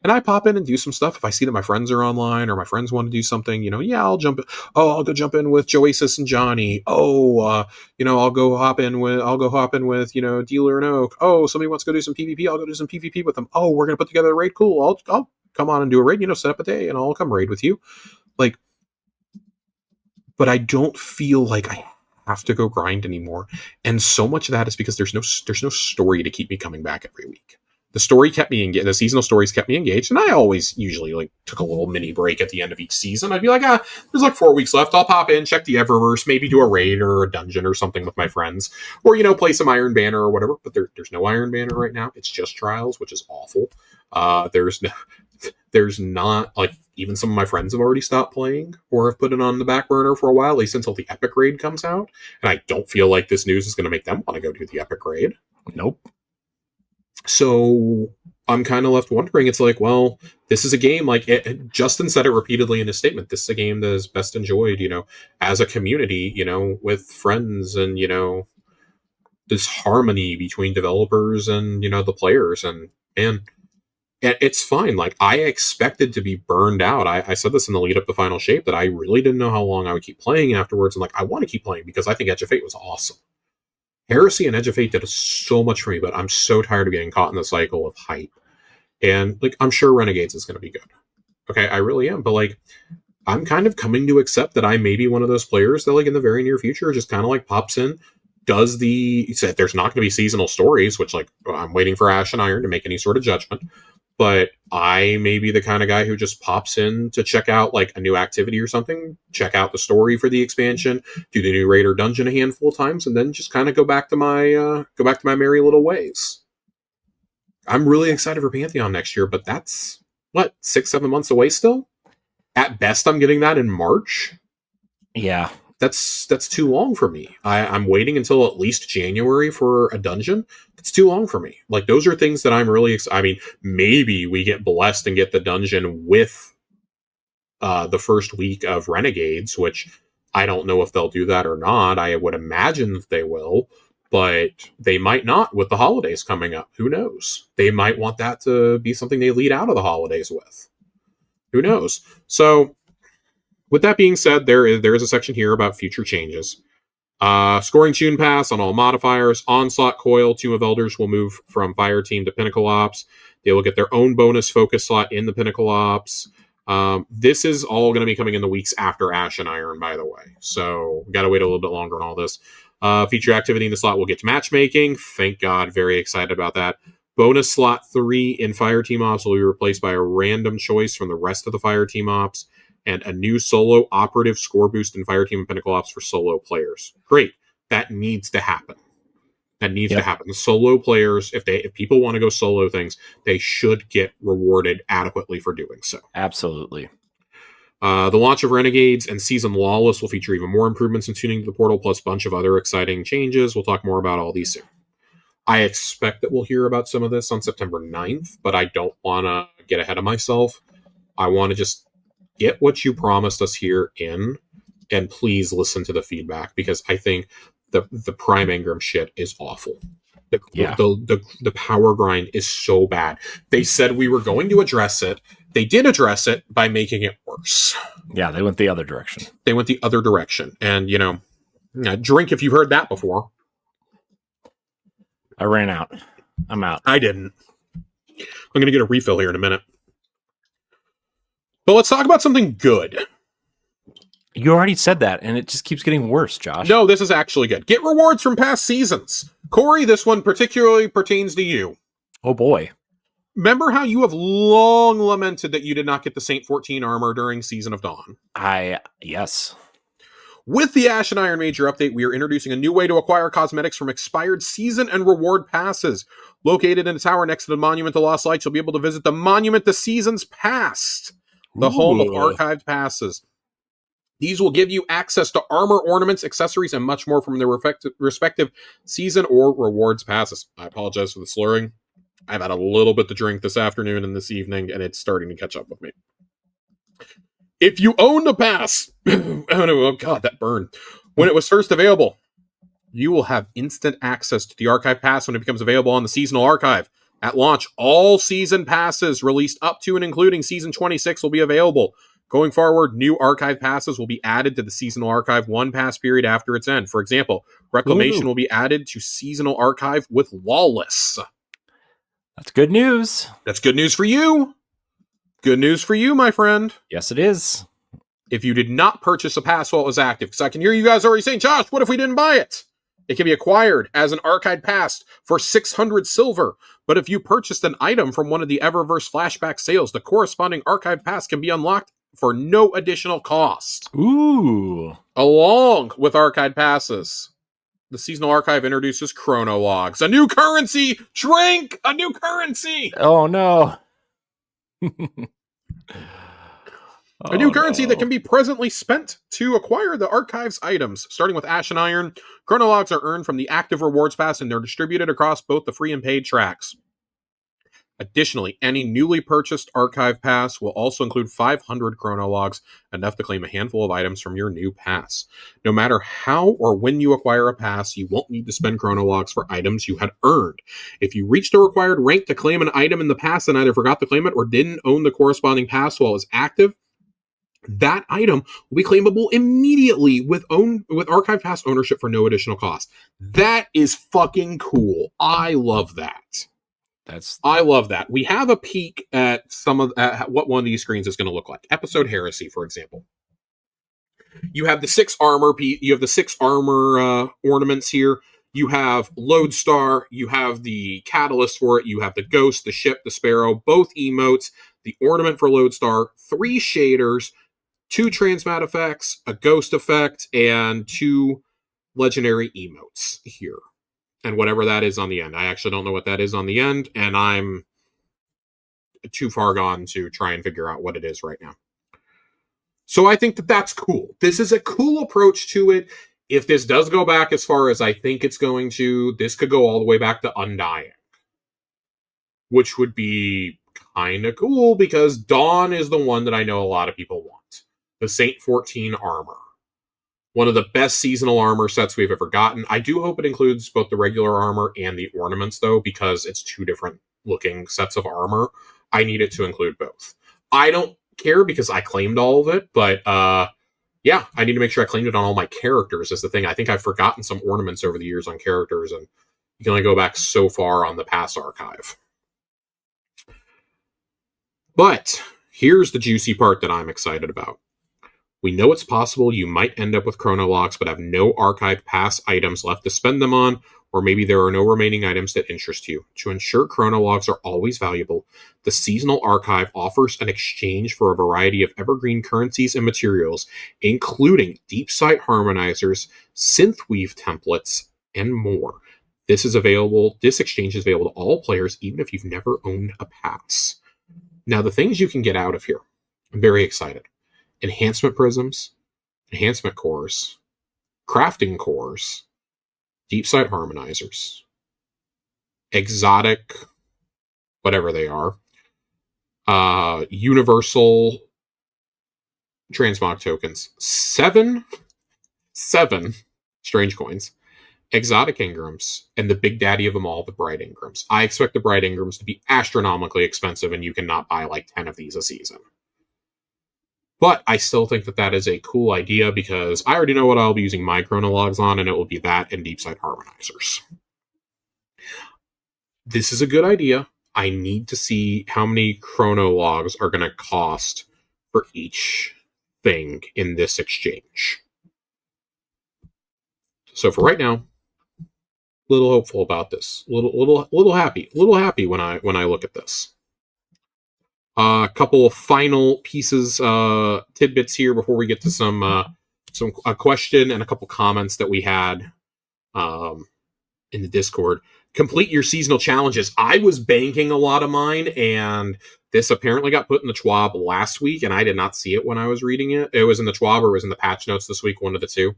And I pop in and do some stuff. If I see that my friends are online or my friends want to do something, you know, yeah, I'll jump in. Oh, I'll go jump in with Joasis and Johnny. Oh, you know, I'll go hop in with, you know, Dealer and Oak. Oh, somebody wants to go do some PvP. I'll go do some PvP with them. Oh, we're going to put together a raid. Cool. I'll come on and do a raid, you know, set up a day and I'll come raid with you. Like, but I don't feel like I have to go grind anymore. And so much of that is because there's no story to keep me coming back every week. The story kept me engaged. The seasonal stories kept me engaged, and I always usually like took a little mini break at the end of each season. I'd be like, there's like 4 weeks left. I'll pop in, check the Eververse, maybe do a raid or a dungeon or something with my friends, or you know, play some Iron Banner or whatever. But there's no Iron Banner right now. It's just Trials, which is awful. There's not like even some of my friends have already stopped playing or have put it on the back burner for a while, at least until the Epic raid comes out. And I don't feel like this news is going to make them want to go do the Epic raid. Nope. So I'm kind of left wondering, it's like, well, this is a game, like Justin said it repeatedly in his statement, this is a game that is best enjoyed, you know, as a community, you know, with friends and, you know, this harmony between developers and, you know, the players. And it's fine. Like, I expected to be burned out. I said this in the lead up to Final Shape that I really didn't know how long I would keep playing afterwards. And like, I want to keep playing because I think Edge of Fate was awesome. Heresy and Edge of Fate did so much for me, but I'm so tired of getting caught in the cycle of hype. And like, I'm sure Renegades is going to be good. Okay, I really am. But like, I'm kind of coming to accept that I may be one of those players that like in the very near future just kind of like pops in, said there's not going to be seasonal stories, which like I'm waiting for Ash and Iron to make any sort of judgment. But I may be the kind of guy who just pops in to check out like a new activity or something, check out the story for the expansion, do the new raid or dungeon a handful of times, and then just kind of go back to my merry little ways. I'm really excited for Pantheon next year, but that's 6-7 months away still. At best, I'm getting that in March. Yeah. That's too long for me. I'm waiting until at least January for a dungeon. It's too long for me. Like, those are things that I'm really excited. I mean, maybe we get blessed and get the dungeon with the first week of Renegades, which I don't know if they'll do that or not. I would imagine they will, but they might not with the holidays coming up. Who knows? They might want that to be something they lead out of the holidays with. Who knows? So, with that being said, there is a section here about future changes. Scoring Tune Pass on all modifiers. Onslaught Coil, Tomb of Elders will move from Fire Team to Pinnacle Ops. They will get their own bonus focus slot in the Pinnacle Ops. This is all going to be coming in the weeks after Ash and Iron, by the way. So, got to wait a little bit longer on all this. Feature activity in the slot will get to matchmaking. Thank God. Very excited about that. Bonus slot 3 in Fire Team Ops will be replaced by a random choice from the rest of the Fire Team Ops. And a new solo operative score boost in Fireteam and Pinnacle Ops for solo players. Great. That needs to happen. To happen. The solo players, if people want to go solo things, they should get rewarded adequately for doing so. Absolutely. The launch of Renegades and Season Lawless will feature even more improvements in tuning to the portal, plus a bunch of other exciting changes. We'll talk more about all these soon. I expect that we'll hear about some of this on September 9th, but I don't want to get ahead of myself. I want to just get what you promised us here in, and please listen to the feedback, because I think the Prime Engram shit is awful. The power grind is so bad. They said we were going to address it. They did address it by making it worse. Yeah, they went the other direction. And, drink if you've heard that before. I ran out. I'm out. I didn't. I'm going to get a refill here in a minute. But let's talk about something good. You already said that, and it just keeps getting worse, Josh. No, this is actually good. Get rewards from past seasons. Corey, this one particularly pertains to you. Oh, boy. Remember how you have long lamented that you did not get the Saint 14 armor during Season of Dawn? Yes. With the Ash and Iron Major update, we are introducing a new way to acquire cosmetics from expired season and reward passes. Located in a tower next to the Monument to Lost Lights, you'll be able to visit the Monument to Seasons Past, the home of archived passes. These will give you access to armor, ornaments, accessories, and much more from their respective season or rewards passes. I apologize for the slurring. I've had a little bit to drink this afternoon and this evening, and it's starting to catch up with me. If you own the pass, oh god, that burned. When it was first available, you will have instant access to the archive pass when it becomes available on the seasonal archive. At launch, all season passes released up to and including season 26 will be available. Going forward, new archive passes will be added to the seasonal archive 1 pass period after its end. For example, Reclamation will be added to seasonal archive with Lawless. That's good news. That's good news for you. Good news for you, my friend. Yes, it is. If you did not purchase a pass while it was active, because I can hear you guys already saying, Josh, what if we didn't buy it? It can be acquired as an archive pass for 600 silver. But if you purchased an item from one of the Eververse flashback sales, the corresponding archive pass can be unlocked for no additional cost. Ooh. Along with archive passes, the seasonal archive introduces chronologs, a new currency. Drink a new currency. Oh no. A new currency that can be presently spent to acquire the archive's items. Starting with Ash and Iron, chronologs are earned from the active rewards pass, and they're distributed across both the free and paid tracks. Additionally, any newly purchased archive pass will also include 500 chronologs, enough to claim a handful of items from your new pass. No matter how or when you acquire a pass, you won't need to spend chronologs for items you had earned. If you reached the required rank to claim an item in the past and either forgot to claim it or didn't own the corresponding pass while it was active, that item will be claimable immediately with archive pass ownership for no additional cost. That is fucking cool. I love that. I love that. We have a peek at what one of these screens is going to look like. Episode Heresy, for example. You have the 6 armor. You have the 6 armor ornaments here. You have Lodestar. You have the catalyst for it. You have the Ghost, the Ship, the Sparrow, both emotes, the ornament for Lodestar, 3 shaders, 2 transmat effects, a Ghost effect, and 2 legendary emotes here. And whatever that is on the end. I actually don't know what that is on the end, and I'm too far gone to try and figure out what it is right now. So I think that that's cool. This is a cool approach to it. If this does go back as far as I think it's going to, this could go all the way back to Undying, which would be kind of cool because Dawn is the one that I know a lot of people want. The Saint 14 armor. One of the best seasonal armor sets we've ever gotten. I do hope it includes both the regular armor and the ornaments, though, because it's 2 different looking sets of armor. I need it to include both. I don't care because I claimed all of it, but yeah, I need to make sure I claimed it on all my characters is the thing. I think I've forgotten some ornaments over the years on characters, and you can only go back so far on the pass archive. But here's the juicy part that I'm excited about. We know it's possible you might end up with chronologs but have no archive pass items left to spend them on, or maybe there are no remaining items that interest you. To ensure chronologs are always valuable, the seasonal archive offers an exchange for a variety of evergreen currencies and materials, including deep sight harmonizers, synthweave templates, and more. This exchange is available to all players, even if you've never owned a pass. Now, the things you can get out of here, I'm very excited. Enhancement prisms, enhancement cores, crafting cores, deep sight harmonizers, exotic, whatever they are, universal transmog tokens, seven strange coins, exotic Ingrams, and the big daddy of them all, the Bright Ingrams. I expect the Bright Ingrams to be astronomically expensive, and you cannot buy like 10 of these a season. But I still think that is a cool idea because I already know what I'll be using my chronologs on, and it will be that and deep side harmonizers. This is a good idea. I need to see how many chronologs are going to cost for each thing in this exchange. So for right now, little hopeful about this. Little happy when I look at this. A couple of final pieces, tidbits here before we get to some question and a couple comments that we had in the Discord. Complete your seasonal challenges. I was banking a lot of mine, and this apparently got put in the TWAB last week, and I did not see it when I was reading it. It was in the TWAB or it was in the patch notes this week, one of the two.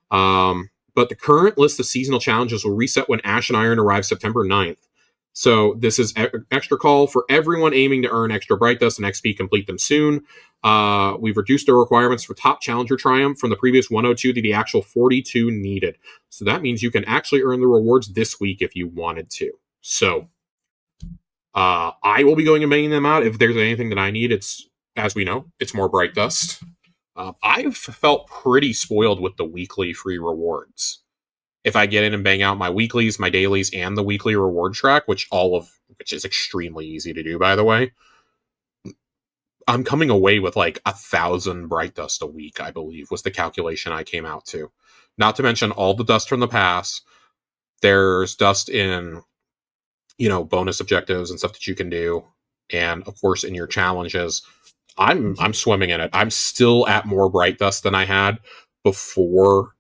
But the current list of seasonal challenges will reset when Ash and Iron arrive September 9th. So this is extra call for everyone aiming to earn extra Bright Dust and XP. Complete them soon. We've reduced the requirements for Top Challenger Triumph from the previous 102 to the actual 42 needed. So that means you can actually earn the rewards this week if you wanted to. So I will be going and banging them out. If there's anything that I need, it's, as we know, it's more Bright Dust. I've felt pretty spoiled with the weekly free rewards. If I get in and bang out my weeklies, my dailies, and the weekly reward track, which is extremely easy to do, by the way, I'm coming away with like 1,000 Bright Dust a week, I believe, was the calculation I came out to. Not to mention all the dust from the past. There's dust in, bonus objectives and stuff that you can do. And of course, in your challenges, I'm swimming in it. I'm still at more Bright Dust than I had before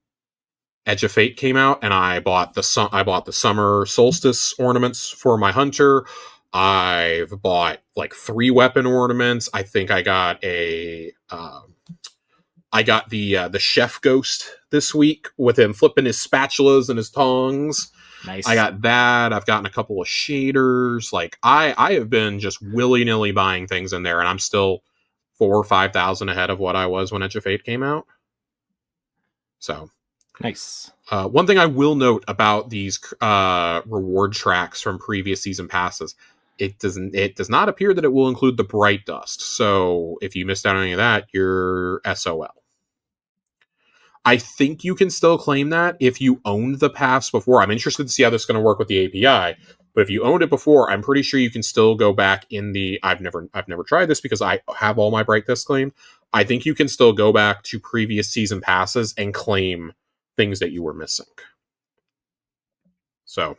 Edge of Fate came out, and I bought the summer solstice ornaments for my hunter. I've bought like 3 weapon ornaments. I think I got the chef ghost this week with him flipping his spatulas and his tongs. Nice. I got that. I've gotten a couple of shaders. Like I have been just willy-nilly buying things in there, and I'm still 4,000 or 5,000 ahead of what I was when Edge of Fate came out. So nice. One thing I will note about these reward tracks from previous season passes, it does not appear that it will include the Bright Dust. So if you missed out on any of that, you're SOL. I think you can still claim that if you owned the pass before. I'm interested to see how this is going to work with the API. But if you owned it before, I'm pretty sure you can still go back in the. I've never tried this because I have all my Bright Dust claimed. I think you can still go back to previous season passes and claim things that you were missing. So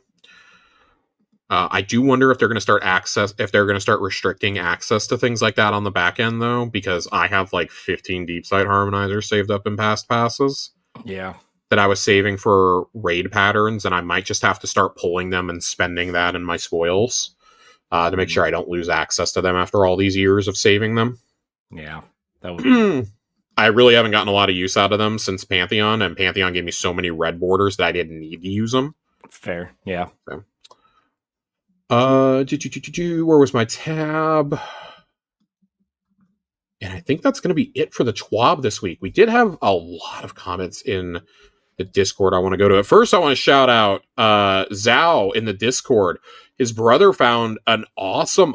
I do wonder if they're going to start restricting access to things like that on the back end, though, because I have like 15 deep side harmonizers saved up in past passes. Yeah. That I was saving for raid patterns, and I might just have to start pulling them and spending that in my spoils to make sure I don't lose access to them after all these years of saving them. Yeah. That would I really haven't gotten a lot of use out of them since Pantheon, and Pantheon gave me so many red borders that I didn't need to use them. Fair, yeah. So. Where was my tab? And I think that's going to be it for the TWAB this week. We did have a lot of comments in the Discord I want to go to. At first, I want to shout out Zhao in the Discord. His brother found an awesome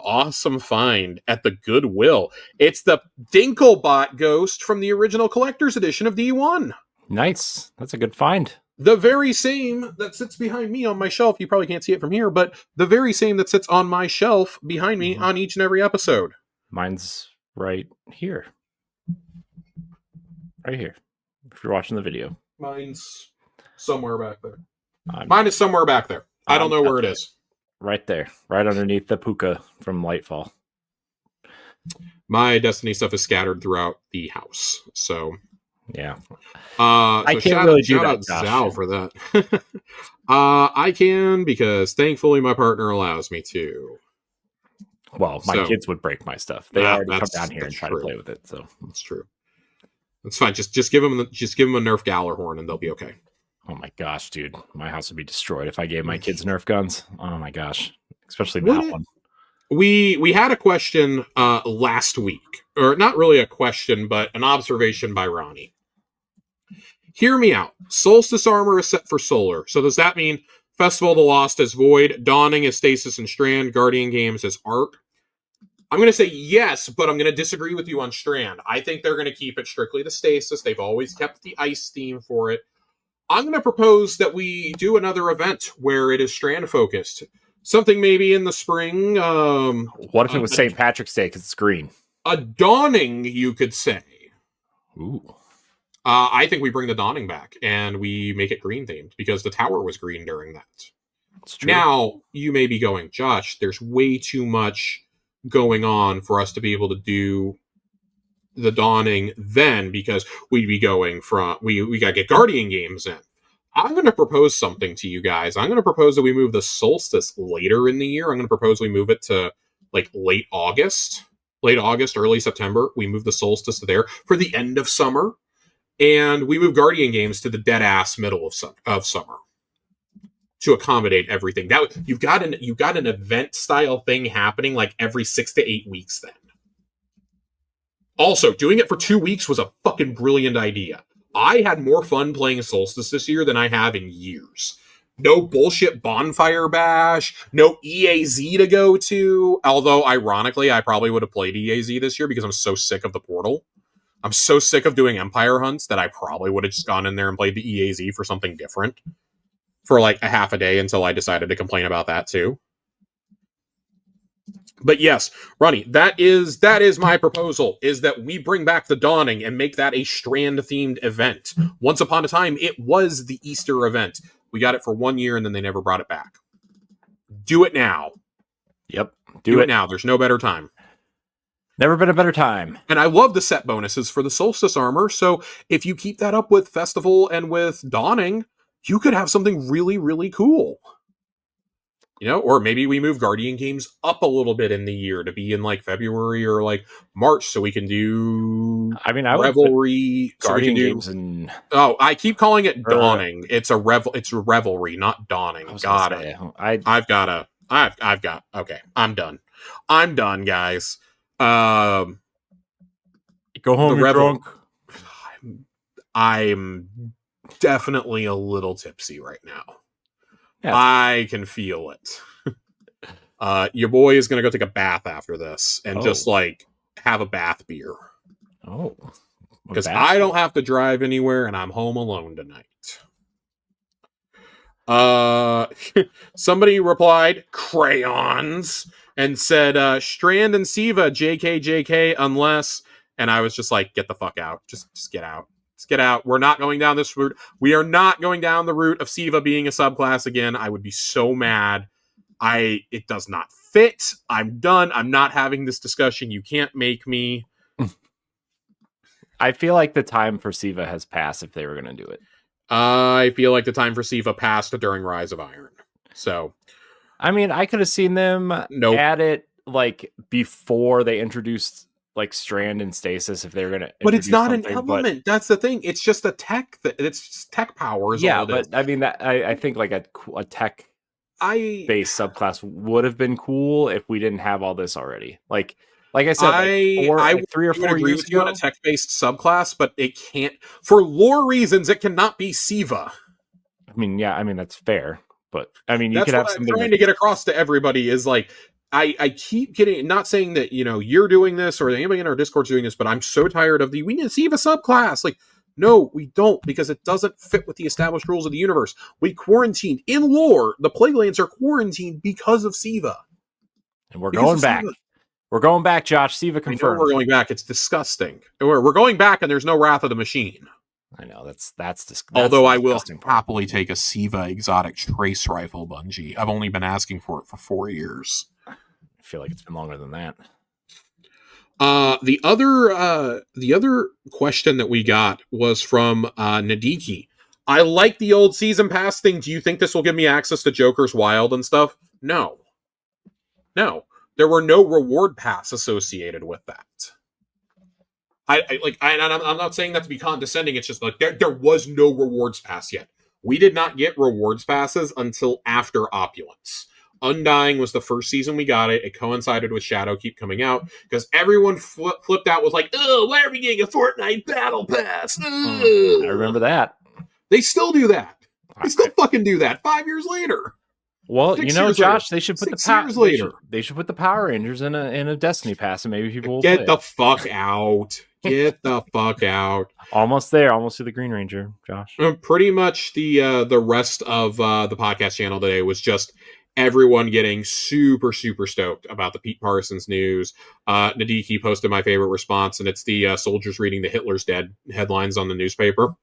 find at the Goodwill. It's the Dinklebot ghost from the original collector's edition of D1. Nice. That's a good find. The very same that sits behind me on my shelf. You probably can't see it from here, but the very same that sits on my shelf behind me on each and every episode. Mine's right here. Right here. If you're watching the video. Mine's somewhere back there. Mine is somewhere back there. I don't know where it is. Right there. Right underneath the puka from Lightfall. My Destiny stuff is scattered throughout the house. So... yeah. I can't really do that, Zal, for that. I can because thankfully my partner allows me to. Well, my kids would break my stuff. They already come down here and try to play with it, so that's true. That's fine. Just give them a Nerf Gallarhorn and they'll be okay. Oh my gosh, dude, my house would be destroyed if I gave my kids Nerf guns. Oh my gosh, especially that one. We had a question last week, or not really a question, but an observation by Ronnie. hear me out. Solstice armor is set for solar. So does that mean Festival of the Lost is void, Dawning is stasis and strand, Guardian Games is arc? I'm going to say yes, but I'm going to disagree with you on strand. I think they're going to keep it strictly the stasis. They've always kept the ice theme for it. I'm going to propose that we do another event where it is strand focused. Something maybe in the spring. What if it was St. Patrick's Day because it's green? A Dawning, you could say. Ooh. I think we bring the Dawning back and we make it green themed because the tower was green during that. It's true. Now, you may be going, Josh, there's way too much going on for us to be able to do the Dawning then because we'd be going from we got to get Guardian Games in. I'm going to propose something to you guys. I'm going to propose that we move the solstice later in the year. I'm going to propose we move it to like late August, early September. We move the solstice to there for the end of summer, and we move Guardian Games to the dead ass middle of summer to accommodate everything. That you've got an event style thing happening like every 6 to 8 weeks then. Also, doing it for 2 weeks was a fucking brilliant idea. I had more fun playing Solstice this year than I have in years. No bullshit bonfire bash, no EAZ to go to. Although, ironically, I probably would have played EAZ this year because I'm so sick of the portal. I'm so sick of doing Empire hunts that I probably would have just gone in there and played the EAZ for something different for like a half a day until I decided to complain about that too. But yes, Ronnie, that is my proposal, is that we bring back the Dawning and make that a strand-themed event. Once upon a time, it was the Easter event. We got it for 1 year, and then they never brought it back. Do it now. Yep. Do it now. There's no better time. Never been a better time. And I love the set bonuses for the Solstice armor, so if you keep that up with Festival and with Dawning, you could have something really, really cool. You know, or maybe we move Guardian Games up a little bit in the year to be in like February or like March, so we can do. I mean, I Revelry Guardian Games and I keep calling it Dawning. It's a Revelry, not Dawning. Got it. Okay, I'm done. I'm done, guys. Go home. You're drunk. I'm definitely a little tipsy right now. Yeah. I can feel it. Your boy is going to go take a bath after this and just like have a bath beer. Oh, because I don't have to drive anywhere and I'm home alone tonight. Somebody replied crayons and said, Strand and SIVA, JK, unless, and I was just like, get the fuck out. Just get out. Get out. We're not going down this route. We are not going down the route of SIVA being a subclass again. I would be so mad. It does not fit. I'm done. I'm not having this discussion. You can't make me. I feel like the time for SIVA has passed if they were going to do it. I feel like the time for SIVA passed during Rise of Iron. So, I mean, I could have seen them add it like before they introduced like Strand and Stasis if they're gonna, but it's not an element. That's the thing. It's just a tech. It's tech power. Yeah, but I mean that I think like a tech based subclass would have been cool if we didn't have all this already. Like I said, 3 or 4 years ago, on a tech based subclass, but it can't for lore reasons. It cannot be SIVA. I mean, yeah, I mean that's fair, but I mean you that's could have what something I'm trying to get across to everybody is like. I keep getting, not saying that, you're doing this or anybody in our Discord's doing this, but I'm so tired of we need to SIVA subclass. Like, no, we don't, because it doesn't fit with the established rules of the universe. We quarantined. In lore, the Plaguelands are quarantined because of SIVA. And we're going back. We're going back, Josh. SIVA confirmed. We're going back. It's disgusting. We're going back, and there's no Wrath of the Machine. I know, that's disgusting. Although I will happily take a SIVA exotic trace rifle, Bungie. I've only been asking for it for 4 years. I feel like it's been longer than that. The other question that we got was from Nadiki. I like the old season pass thing. Do you think this will give me access to Joker's Wild and stuff? No. There were no reward pass associated with that. I'm not saying that to be condescending. It's just like there was no rewards pass yet. We did not get rewards passes until after Opulence. Undying was the first season we got it. It coincided with Shadowkeep coming out because everyone flipped out with like, oh, why are we getting a Fortnite battle pass? I remember that. They still do that. They still fucking do that 5 years later. Well, you know, Josh, they should put they should put the Power Rangers in a Destiny pass, and maybe people will get play the fuck out. Get the fuck out. Almost there, almost to the Green Ranger, Josh. Pretty much the rest of the podcast channel today was just everyone getting super, super stoked about the Pete Parsons news. Nadiki posted my favorite response, and it's the soldiers reading the Hitler's dead headlines on the newspaper.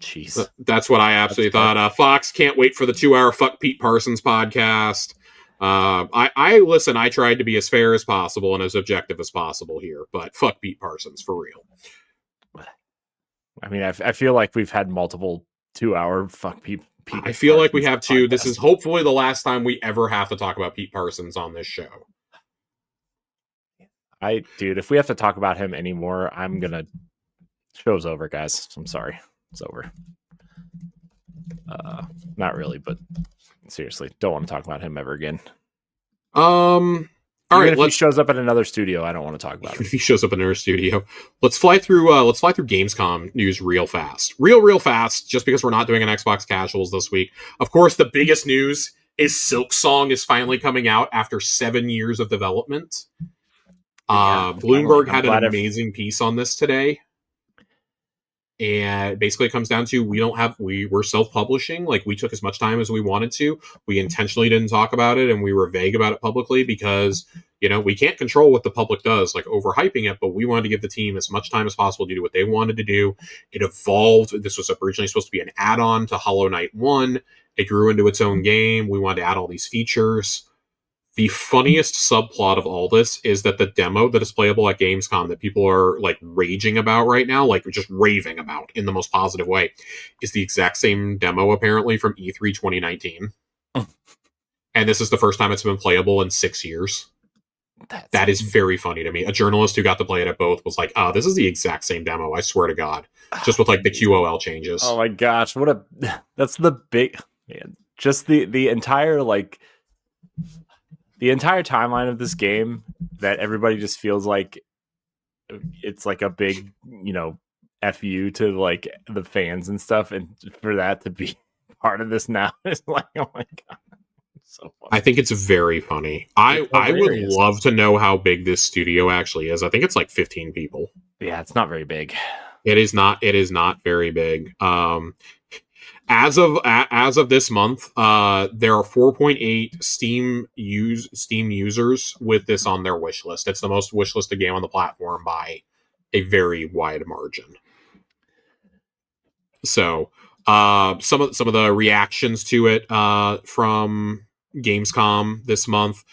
Jeez. That's what I absolutely thought. Fox can't wait for the 2-hour Fuck Pete Parsons podcast. I listen, I tried to be as fair as possible and as objective as possible here, but fuck Pete Parsons for real. I mean, I feel like we've had multiple 2-hour Fuck Pete I feel Parsons like we have two. podcasts. This is hopefully the last time we ever have to talk about Pete Parsons on this show. Dude, if we have to talk about him anymore, I'm gonna... Show's over, guys. I'm sorry. It's over. Not really, but seriously, don't want to talk about him ever again. All right, if he shows up at another studio, I don't want to talk about him. If he shows up in another studio, let's fly through Gamescom news real fast, just because we're not doing an Xbox Casuals this week. Of course, the biggest news is Silksong is finally coming out after 7 years of development. Bloomberg had an amazing piece on this today. And basically it comes down to we're self-publishing. Like, we took as much time as we wanted to. We intentionally didn't talk about it, and we were vague about it publicly because, we can't control what the public does, like overhyping it, but we wanted to give the team as much time as possible to do what they wanted to do. It evolved. This was originally supposed to be an add-on to Hollow Knight 1. It grew into its own game. We wanted to add all these features. The funniest subplot of all this is that the demo that is playable at Gamescom that people are like raging about right now, like just raving about in the most positive way, is the exact same demo apparently from E3 2019. And this is the first time it's been playable in 6 years. That is very funny to me. A journalist who got to play it at both was like, this is the exact same demo, I swear to God. Just with like the QOL changes. Oh my gosh, that's the big... Man, just the entire like... The entire timeline of this game that everybody just feels like it's like a big, FU to like the fans and stuff, and for that to be part of this now is like, oh my God. So funny. I think it's very funny. I would love to know how big this studio actually is. I think it's like 15 people. Yeah, it's not very big. It is not very big. As of this month, there are 4.8 Steam users with this on their wish list. It's the most wishlisted game on the platform by a very wide margin. So, some of the reactions to it from Gamescom this month.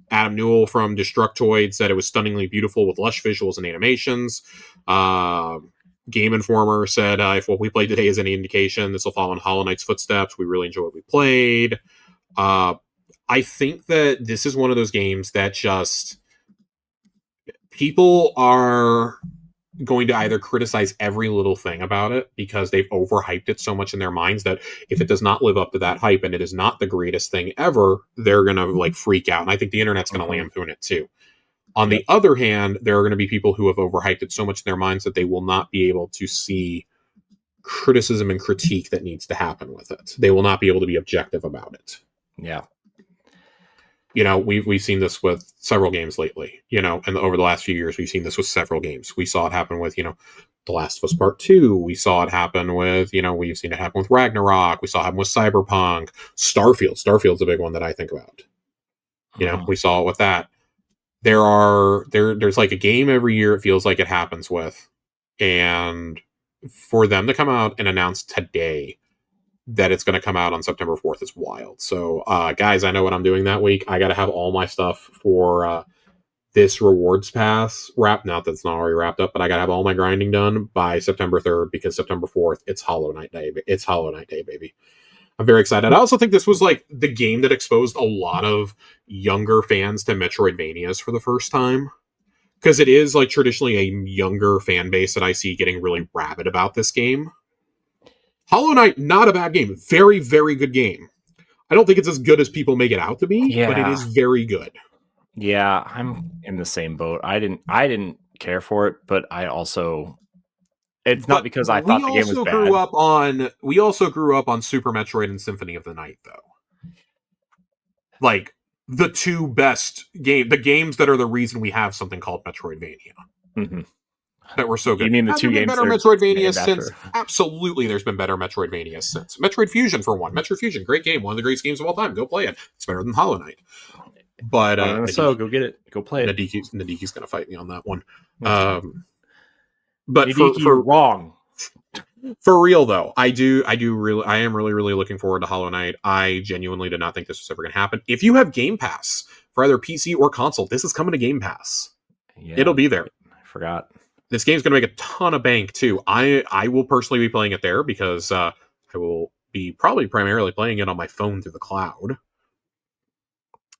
Adam Newell from Destructoid said it was stunningly beautiful with lush visuals and animations. Game Informer said, if what we played today is any indication, this will follow in Hollow Knight's footsteps. We really enjoy what we played. I think that this is one of those games that just... people are going to either criticize every little thing about it because they've overhyped it so much in their minds that if it does not live up to that hype and it is not the greatest thing ever, they're going to like freak out. And I think the internet's going to lampoon it too. On the other hand, there are going to be people who have overhyped it so much in their minds that they will not be able to see criticism and critique that needs to happen with it. They will not be able to be objective about it. Yeah. We've seen this with several games lately, and over the last few years, we've seen this with several games. We saw it happen with, The Last of Us Part 2. We saw it happen with, we've seen it happen with Ragnarok. We saw it happen with Cyberpunk. Starfield's a big one that I think about. We saw it with that. There's like a game every year it feels like it happens with, and for them to come out and announce today that it's going to come out on September 4th is wild. So guys, I know what I'm doing that week. I got to have all my stuff for this rewards pass wrapped. Not that it's not already wrapped up, but I got to have all my grinding done by September 3rd because September 4th it's Hollow Knight Day. It's Hollow Knight Day, baby. I'm very excited. I also think this was like the game that exposed a lot of younger fans to Metroidvanias for the first time. Because it is like traditionally a younger fan base that I see getting really rabid about this game. Hollow Knight, not a bad game. Very, very good game. I don't think it's as good as people make it out to be, but it is very good. Yeah, I'm in the same boat. I didn't care for it, but I also... It's not because I thought the game was bad. We also grew up on Super Metroid and Symphony of the Night, though. Like, the two best the games that are the reason we have something called Metroidvania. Mm-hmm. That were so good. You mean the two games better Metroidvania since? Absolutely, there's been better Metroidvania since. Metroid Fusion, for one. Metroid Fusion, great game. One of the greatest games of all time. Go play it. It's better than Hollow Knight. But so go get it. Go play it. Nadiki's going to fight me on that one. But Nadiki, for wrong. For real though, I am really looking forward to Hollow Knight. I genuinely did not think this was ever going to happen. If you have Game Pass for either PC or console, this is coming to Game Pass. Yeah, it'll be there. I forgot. This game's going to make a ton of bank too. I will personally be playing it there because I will be probably primarily playing it on my phone through the cloud.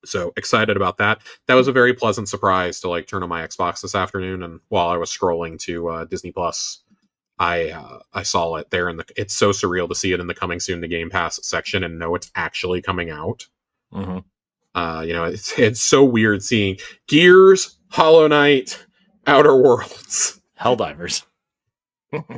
So excited about that. That was a very pleasant surprise to turn on my Xbox this afternoon, and while I was scrolling to Disney Plus, I saw it there, and it's so surreal to see it in the coming soon to Game Pass section and know it's actually coming out. Mm-hmm. It's so weird seeing Gears, Hollow Knight, Outer Worlds. Helldivers.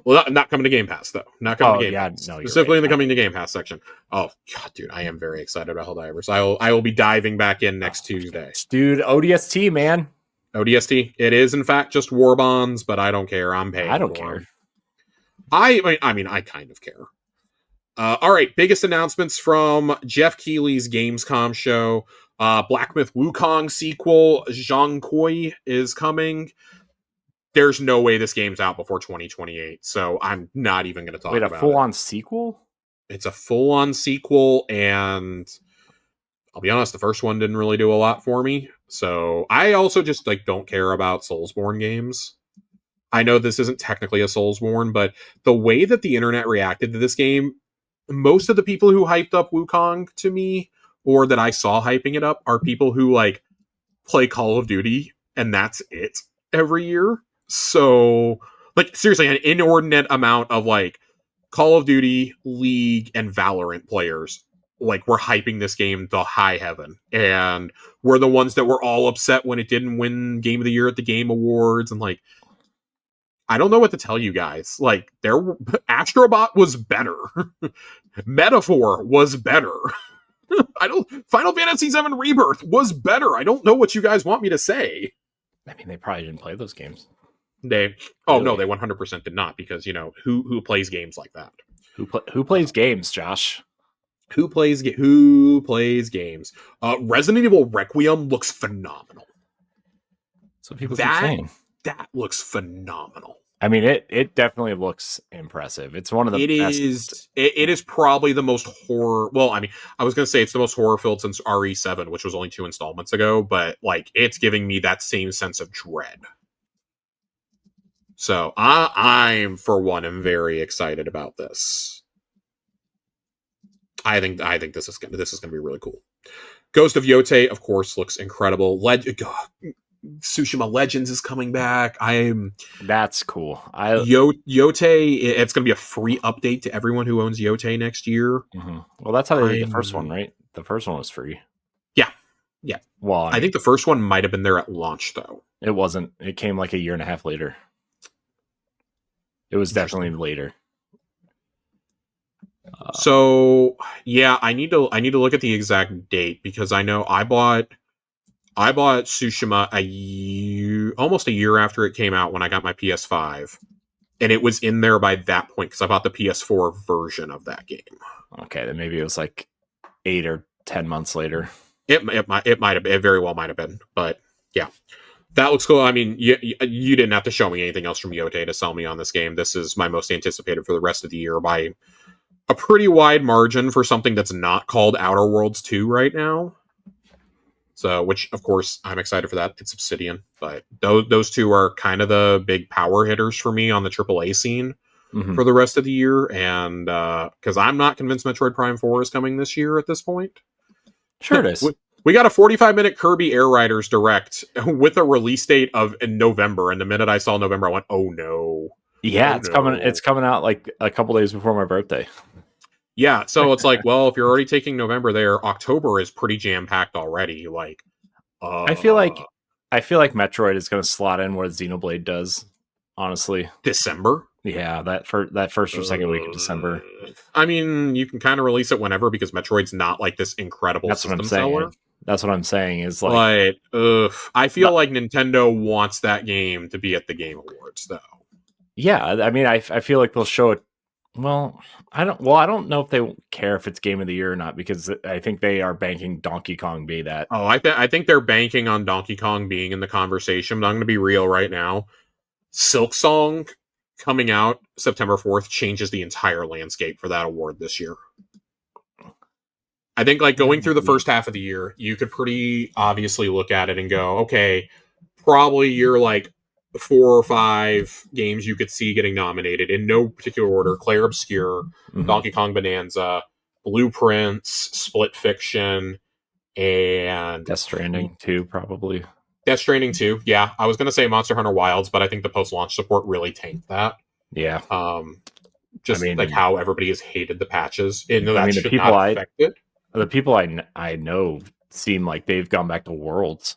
Well, not coming to Game Pass, though. Not coming to Game Pass. No, specifically in the coming to Game Pass section. Oh, God, dude, I am very excited about Helldivers. I will be diving back in next Tuesday. Dude, ODST, man. ODST. It is, in fact, just war bonds, but I don't care. I'm paying. I don't care. I mean, I kind of care. All right, biggest announcements from Jeff Keighley's Gamescom show. Black Myth Wukong sequel, Zhang Kui, is coming. There's no way this game's out before 2028, so I'm not even going to talk about it. Wait, a full-on sequel? It's a full-on sequel, and I'll be honest, the first one didn't really do a lot for me. So I also just don't care about Soulsborne games. I know this isn't technically a Soulsborne, but the way that the internet reacted to this game, most of the people who hyped up Wukong to me, or that I saw hyping it up, are people who play Call of Duty, and that's it every year. So, seriously, an inordinate amount of Call of Duty, League, and Valorant players were hyping this game to high heaven, and were the ones that were all upset when it didn't win Game of the Year at the Game Awards, and I don't know what to tell you guys. Astrobot was better. Metaphor was better. Final Fantasy VII Rebirth was better. I don't know what you guys want me to say. I mean, they probably didn't play those games. No, they 100% did not, because who plays games like that? Who plays games, Josh? Who plays games? Resident Evil Requiem looks phenomenal. So people keep saying that looks phenomenal. I mean, it definitely looks impressive. It's one of the best. It is probably the most horror. Well, I mean, I was going to say it's the most horror filled since RE7, which was only 2 installments ago, but it's giving me that same sense of dread. So I'm for one am very excited about this. I think this is going to be really cool. Ghost of Yotei, of course, looks incredible. Tsushima Legends is coming back. That's cool. Yotei, it's going to be a free update to everyone who owns Yotei next year. Mm-hmm. Well, that's how they did the first one, right? The first one was free. Yeah. Well, I think the first one might have been there at launch, though. It wasn't. It came a year and a half later. It was definitely later. So yeah, I need to look at the exact date, because I know I bought Tsushima almost a year after it came out when I got my PS5, and it was in there by that point because I bought the PS4 version of that game. Okay, then maybe it was 8 or 10 months later. It very well might have been, but yeah. That looks cool. I mean, you didn't have to show me anything else from Yotei to sell me on this game. This is my most anticipated for the rest of the year by a pretty wide margin for something that's not called Outer Worlds 2 right now. So, which, of course, I'm excited for that. It's Obsidian. But those two are kind of the big power hitters for me on the AAA scene for the rest of the year. And because I'm not convinced Metroid Prime 4 is coming this year at this point. Sure it is. We got a 45-minute Kirby Air Riders Direct with a release date in November, and the minute I saw November, I went, "Oh no!" Yeah, it's coming out a couple days before my birthday. Yeah, so it's well, if you're already taking November there, October is pretty jam packed already. I feel like Metroid is going to slot in where Xenoblade does honestly. December? Yeah, that first or second week of December. I mean, you can kind of release it whenever because Metroid's not like this incredible system seller. That's what I'm saying is like... I feel like Nintendo wants that game to be at the Game Awards, though. Yeah, I mean, I feel like they'll show it. Well, I don't know if they care if it's Game of the Year or not, because I think they are banking Donkey Kong be that. Oh, I think they're banking on Donkey Kong being in the conversation, but I'm going to be real right now. Silksong coming out September 4th changes the entire landscape for that award this year. I think like going through the first half of the year, you could pretty obviously look at it and go, okay, probably you're like 4 or 5 games you could see getting nominated in no particular order: Claire Obscure, Donkey Kong Bonanza, Blueprints, Split Fiction, and Death Stranding 2, probably. Death Stranding 2, yeah. I was going to say Monster Hunter Wilds, but I think the post-launch support really tanked that. Yeah. Like how everybody has hated the patches. And that should people not affect it. The people I know seem like they've gone back to Worlds.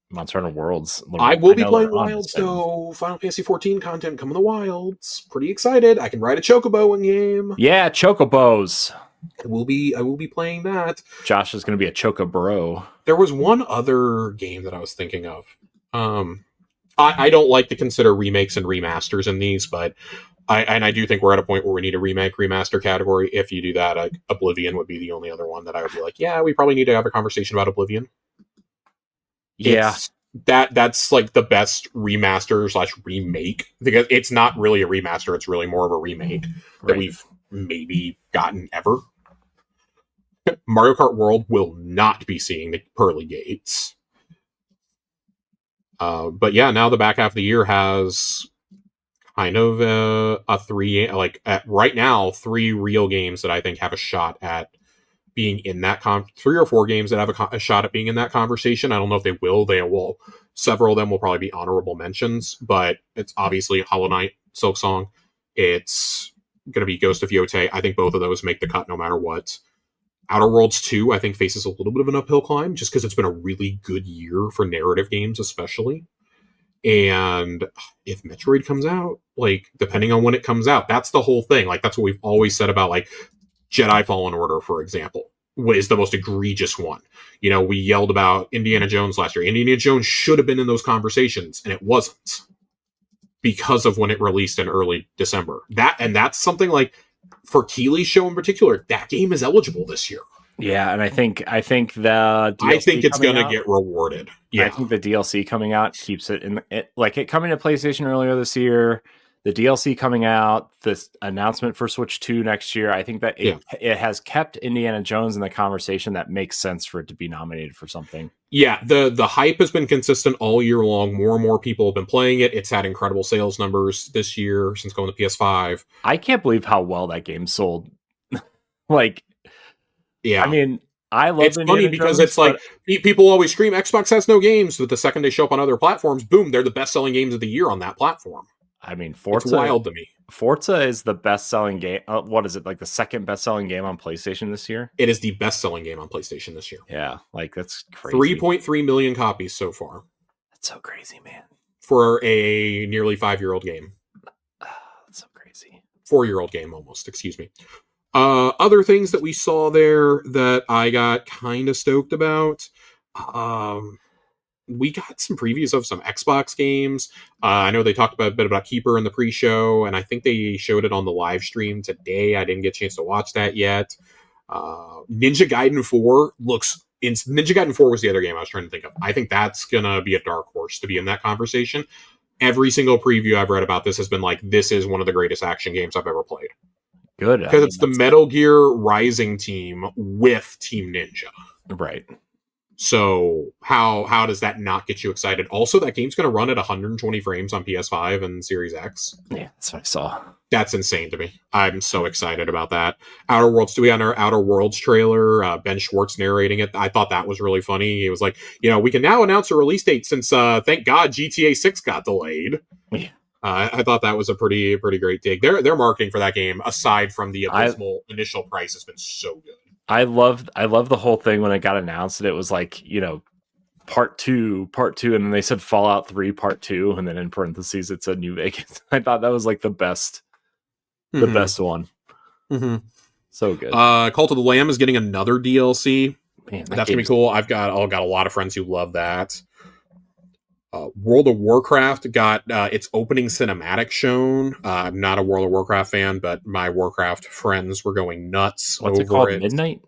Monster Hunter Worlds. I will be playing Wilds, though. Final Fantasy 14 content coming to Wilds. Pretty excited. I can ride a chocobo in game. Yeah, chocobos. I will be playing that. Josh is going to be a chocobro. There was one other game that I was thinking of. I don't like to consider remakes and remasters in these, but I do think we're at a point where we need a remaster category. If you do that, Oblivion would be the only other one that I would be like, yeah, we probably need to have a conversation about Oblivion. Yeah. That's like the best remaster / remake, because it's not really a remaster, it's really more of a remake that we've maybe gotten ever. Mario Kart World will not be seeing the pearly gates. But yeah, now the back half of the year has kind of a 3, like right now, 3 real games that I think have a shot at being in that 3 or 4 games that have a shot at being in that conversation. I don't know if they will. They will. Several of them will probably be honorable mentions, but it's obviously Hollow Knight, Silksong. It's going to be Ghost of Yotei. I think both of those make the cut no matter what. Outer Worlds 2, I think, faces a little bit of an uphill climb just because it's been a really good year for narrative games, especially. And if Metroid comes out, like, depending on when it comes out, that's the whole thing. Like, that's what we've always said about, like, Jedi Fallen Order, for example, is the most egregious one. You know, we yelled about Indiana Jones last year. Indiana Jones should have been in those conversations, and it wasn't, because of when it released in early December. That's something like, for Keeley's show in particular, that game is eligible this year. Yeah, and I think the DLC I think it's going to get rewarded. Yeah, I think the DLC coming out keeps it in it, like it coming to PlayStation earlier this year. The DLC coming out, this announcement for Switch 2 next year, I think that it has kept Indiana Jones in the conversation that makes sense for it to be nominated for something. Yeah, the hype has been consistent all year long. More and more people have been playing it. It's had incredible sales numbers this year since going to PS5. I can't believe how well that game sold. Like, yeah. I mean, I love it's funny because it's like people always scream Xbox has no games, but the second they show up on other platforms, boom, they're the best-selling games of the year on that platform. I mean, Forza, it's wild to me. Forza is the best-selling game. What is it, like the second best-selling game on PlayStation this year? It is the best-selling game on PlayStation this year. Yeah, like that's crazy. 3.3 million copies so far. That's so crazy, man. For a nearly 5-year-old game. That's so crazy. 4-year-old game, almost. Excuse me. Other things that we saw there that I got kind of stoked about. We got some previews of some Xbox games. I know they talked a bit about Keeper in the pre-show, and I think they showed it on the live stream today. I didn't get a chance to watch that yet. Ninja Gaiden 4 looks... Ninja Gaiden 4 was the other game I was trying to think of. I think that's going to be a dark horse to be in that conversation. Every single preview I've read about this has been like, this is one of the greatest action games I've ever played. Good. Because it's the Metal Gear Rising team with Team Ninja. Right. So how does that not get you excited? Also, that game's going to run at 120 frames on PS5 and Series X. Yeah, that's what I saw. That's insane to me. I'm so excited about that. Outer Worlds, do we on our Outer Worlds trailer? Ben Schwartz narrating it. I thought that was really funny. He was like, we can now announce a release date since, thank God, GTA 6 got delayed. Yeah. I thought that was a pretty great take. Their marketing for that game, aside from the abysmal initial price, has been so good. I love the whole thing when it got announced. It was like, part two, and then they said Fallout 3 part 2, and then in parentheses it said New Vegas. I thought that was like the best one. So good. Cult of the Lamb is getting another DLC. Man, that's gonna be cool. I've got a lot of friends who love that. World of Warcraft got its opening cinematic shown. I'm not a World of Warcraft fan, but my Warcraft friends were going nuts. What's it called? Midnight?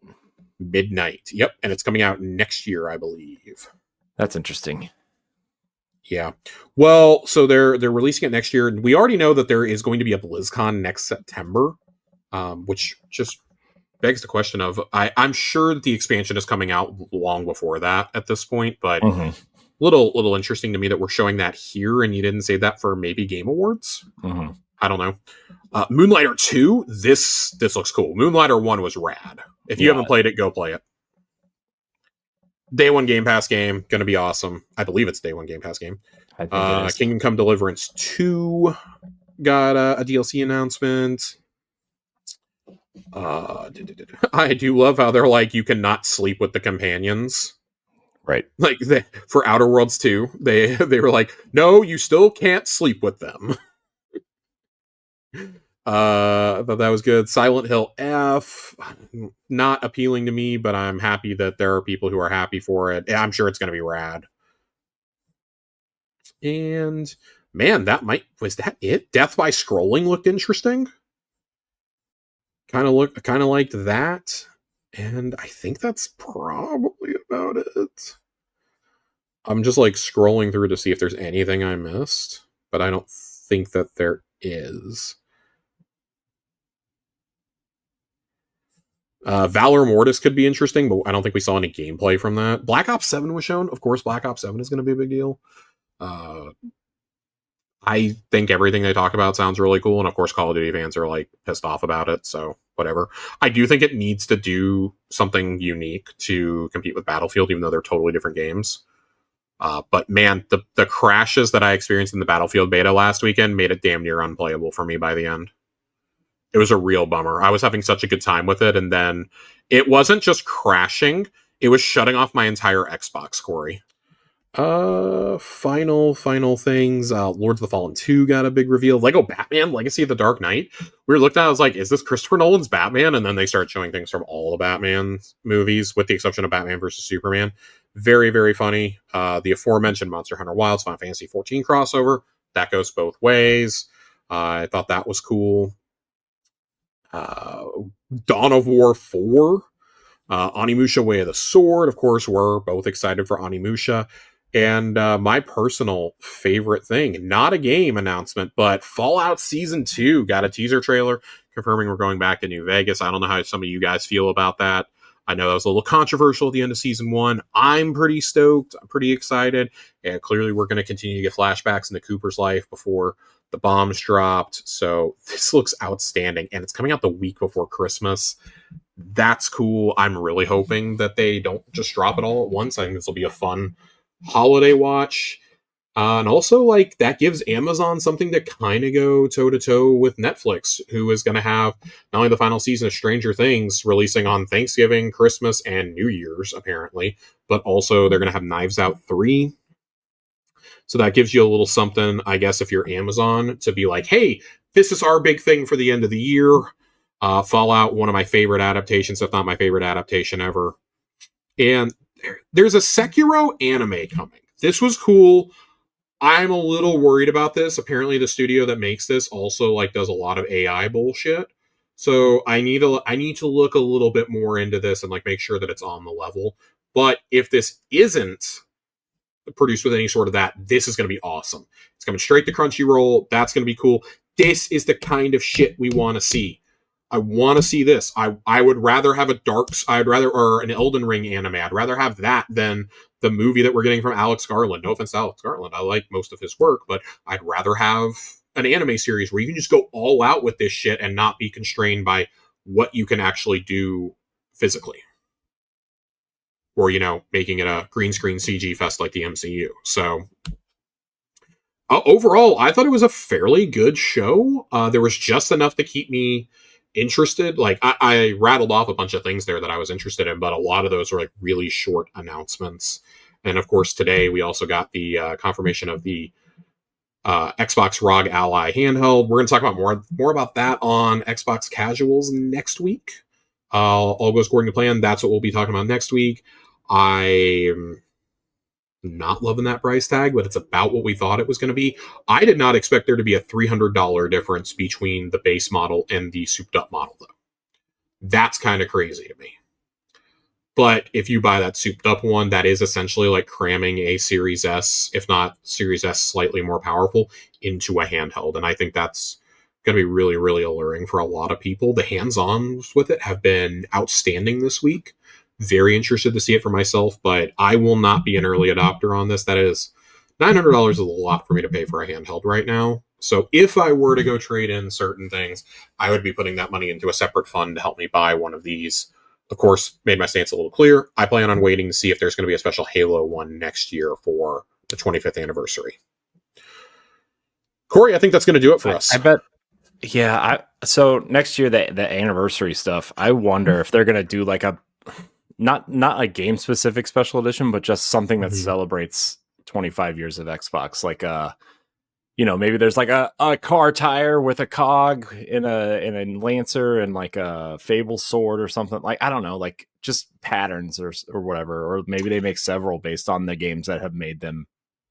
Midnight. Yep, and it's coming out next year, I believe. That's interesting. Yeah. Well, so they're releasing it next year. We already know that there is going to be a BlizzCon next September, which just begs the question of I'm sure that the expansion is coming out long before that at this point, but little interesting to me that we're showing that here and you didn't say that for maybe Game Awards. I don't know. Moonlighter 2, this looks cool. Moonlighter 1 was rad. If you haven't played it, go play it. Day 1 Game Pass game, gonna be awesome. I believe it's Day 1 Game Pass game. Kingdom Come Deliverance 2 got a DLC announcement. I do love how they're like, you cannot sleep with the companions. Right. Like for Outer Worlds 2, they were like, no, you still can't sleep with them. I thought that was good. Silent Hill F, not appealing to me, but I'm happy that there are people who are happy for it. I'm sure it's going to be rad. And man, was that it? Death by Scrolling looked interesting. Kind of like that. And I think that's probably about it. I'm just like scrolling through to see if there's anything I missed, but I don't think that there is. Valor Mortis could be interesting, but I don't think we saw any gameplay from that. Black Ops 7 was shown. Of course, Black Ops 7 is going to be a big deal. I think everything they talk about sounds really cool, and of course Call of Duty fans are like pissed off about it, so whatever. I do think it needs to do something unique to compete with Battlefield, even though they're totally different games. But man, the crashes that I experienced in the Battlefield beta last weekend made it damn near unplayable for me by the end. It was a real bummer. I was having such a good time with it, and then it wasn't just crashing, it was shutting off my entire Xbox, Corey. Final things. Lords of the Fallen 2 got a big reveal. Lego Batman Legacy of the Dark Knight. We were looking at it, I was like, is this Christopher Nolan's Batman? And then they started showing things from all the Batman movies, with the exception of Batman vs. Superman. Very, very funny. The aforementioned Monster Hunter Wilds Final Fantasy 14 crossover. That goes both ways. I thought that was cool. Dawn of War 4. Onimusha Way of the Sword. Of course, we're both excited for Onimusha. And my personal favorite thing, not a game announcement, but Fallout Season 2 got a teaser trailer confirming we're going back to New Vegas. I don't know how some of you guys feel about that. I know that was a little controversial at the end of Season 1. I'm pretty stoked. I'm pretty excited. And clearly we're going to continue to get flashbacks into Cooper's life before the bombs dropped. So this looks outstanding. And it's coming out the week before Christmas. That's cool. I'm really hoping that they don't just drop it all at once. I think this will be a fun holiday watch. And also, like, that gives Amazon something to kind of go toe-to-toe with Netflix, who is going to have not only the final season of Stranger Things releasing on Thanksgiving, Christmas, and New Year's, apparently, but also they're going to have Knives Out 3. So that gives you a little something, I guess, if you're Amazon, to be like, hey, this is our big thing for the end of the year. Fallout, one of my favorite adaptations, if not my favorite adaptation ever. And there's a Sekiro anime coming. This was cool. I'm a little worried about this. Apparently the studio that makes this also like does a lot of AI bullshit. So I need to look a little bit more into this and like make sure that it's on the level. But if this isn't produced with any sort of that, this is going to be awesome. It's coming straight to Crunchyroll. That's going to be cool. This is the kind of shit we want to see. I want to see this. I would rather have or an Elden Ring anime. I'd rather have that than the movie that we're getting from Alex Garland. No offense to Alex Garland. I like most of his work, but I'd rather have an anime series where you can just go all out with this shit and not be constrained by what you can actually do physically. Or, making it a green screen CG fest like the MCU. So overall, I thought it was a fairly good show. There was just enough to keep me interested. Like I rattled off a bunch of things there that I was interested in, but a lot of those were like really short announcements. And of course, today we also got the confirmation of the Xbox ROG Ally handheld. We're going to talk about more about that on Xbox Casuals next week. All goes according to plan. That's what we'll be talking about next week. I'm not loving that price tag, but it's about what we thought it was going to be. I did not expect there to be a $300 difference between the base model and the souped up model, though. That's kind of crazy to me. But if you buy that souped up one, that is essentially like cramming a Series S, if not Series S slightly more powerful, into a handheld. And I think that's going to be really, really alluring for a lot of people. The hands-ons with it have been outstanding this week. Very interested to see it for myself, but I will not be an early adopter on this. That is, $900 is a lot for me to pay for a handheld right now. So if I were to go trade in certain things, I would be putting that money into a separate fund to help me buy one of these. Of course, made my stance a little clear. I plan on waiting to see if there's going to be a special Halo one next year for the 25th anniversary. Corey, I think that's going to do it for us. I bet. Yeah. So next year, the anniversary stuff, I wonder if they're going to do like a, not a game specific special edition, but just something that celebrates 25 years of Xbox. Like, maybe there's like a car tire with a cog in a Lancer and like a Fable sword or something. Like, I don't know, like just patterns or whatever. Or maybe they make several based on the games that have made them.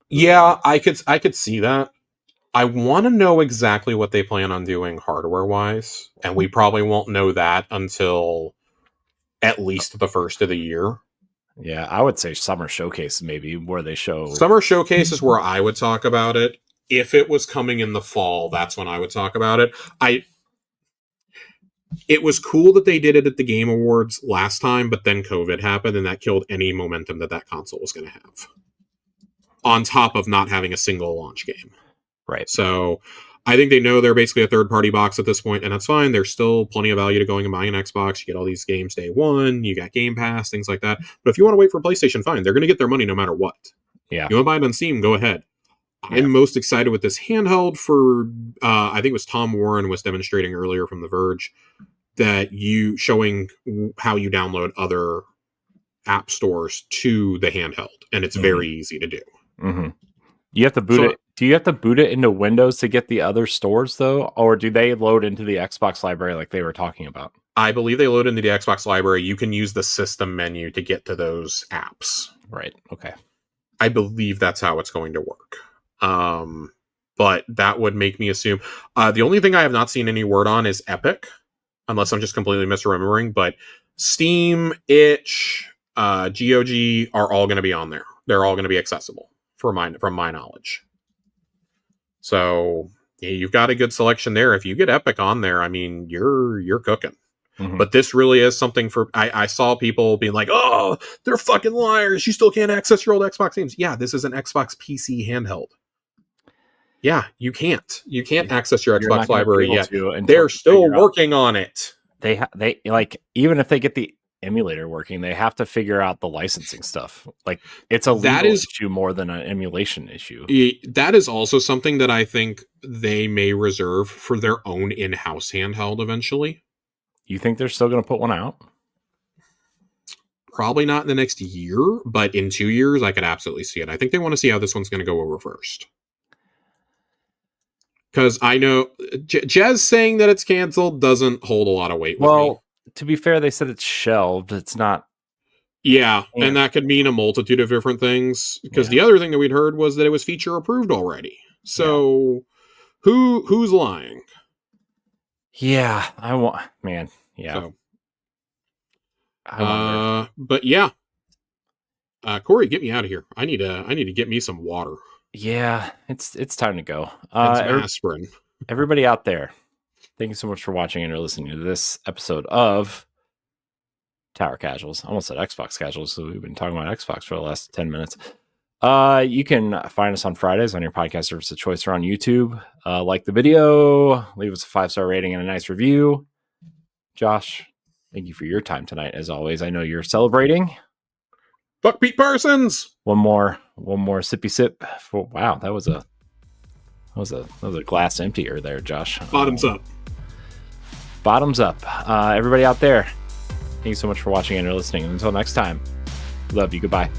Yeah, I could see that. I want to know exactly what they plan on doing hardware wise, and we probably won't know that until at least the first of the year. Yeah, I would say Summer Showcase maybe, where they show... Summer Showcase is where I would talk about it. If it was coming in the fall, that's when I would talk about it. It was cool that they did it at the Game Awards last time, but then COVID happened, and that killed any momentum that console was going to have. On top of not having a single launch game. Right. So I think they know they're basically a third-party box at this point, and that's fine. There's still plenty of value to going and buying an Xbox. You get all these games day one, you got Game Pass, things like that. But if you want to wait for PlayStation, fine. They're going to get their money no matter what. Yeah. You want to buy it on Steam, go ahead. Yeah. I'm most excited with this handheld for, I think it was Tom Warren was demonstrating earlier from The Verge, that showing how you download other app stores to the handheld, and it's very easy to do. Mm-hmm. You have to boot it. Do you have to boot it into Windows to get the other stores, though? Or do they load into the Xbox library like they were talking about? I believe they load into the Xbox library. You can use the system menu to get to those apps. Right. Okay. I believe that's how it's going to work. But that would make me assume. The only thing I have not seen any word on is Epic, unless I'm just completely misremembering. But Steam, Itch, GOG are all going to be on there. They're all going to be accessible from my knowledge. So yeah, you've got a good selection there. If you get Epic on there, I mean, you're cooking. Mm-hmm. But this really is something for... I saw people being like, oh, they're fucking liars. You still can't access your old Xbox games. Yeah, this is an Xbox PC handheld. Yeah, you can't. You can't access your Xbox library yet. They're still working on it. They like, even if they get the emulator working, they have to figure out the licensing stuff. Like, it's a legal issue more than an emulation issue. That is also something that I think they may reserve for their own in-house handheld eventually. You think they're still going to put one out? Probably not in the next year, but in 2 years, I could absolutely see it. I think they want to see how this one's going to go over first. Because I know Jez saying that it's canceled doesn't hold a lot of weight with me. Well, to be fair, they said it's shelved. It's not. Yeah, and that could mean a multitude of different things. Because the other thing that we'd heard was that it was feature approved already. So who's lying? Yeah, man. Yeah. So, but yeah. Corey, get me out of here. I need to get me some water. Yeah, it's time to go. Aspirin. Everybody out there, thank you so much for watching and or listening to this episode of Tower Casuals. I almost said Xbox Casuals, so we've been talking about Xbox for the last 10 minutes. You can find us on Fridays on your podcast service of choice or on YouTube. Like the video, leave us a 5-star rating and a nice review. Josh, thank you for your time tonight. As always, I know you're celebrating. Fuck Pete Parsons. One more sippy sip. Wow, that was a glass emptier there, Josh. Bottoms up. Bottoms up. Everybody out there, thank you so much for watching and listening. Until next time, love you. Goodbye.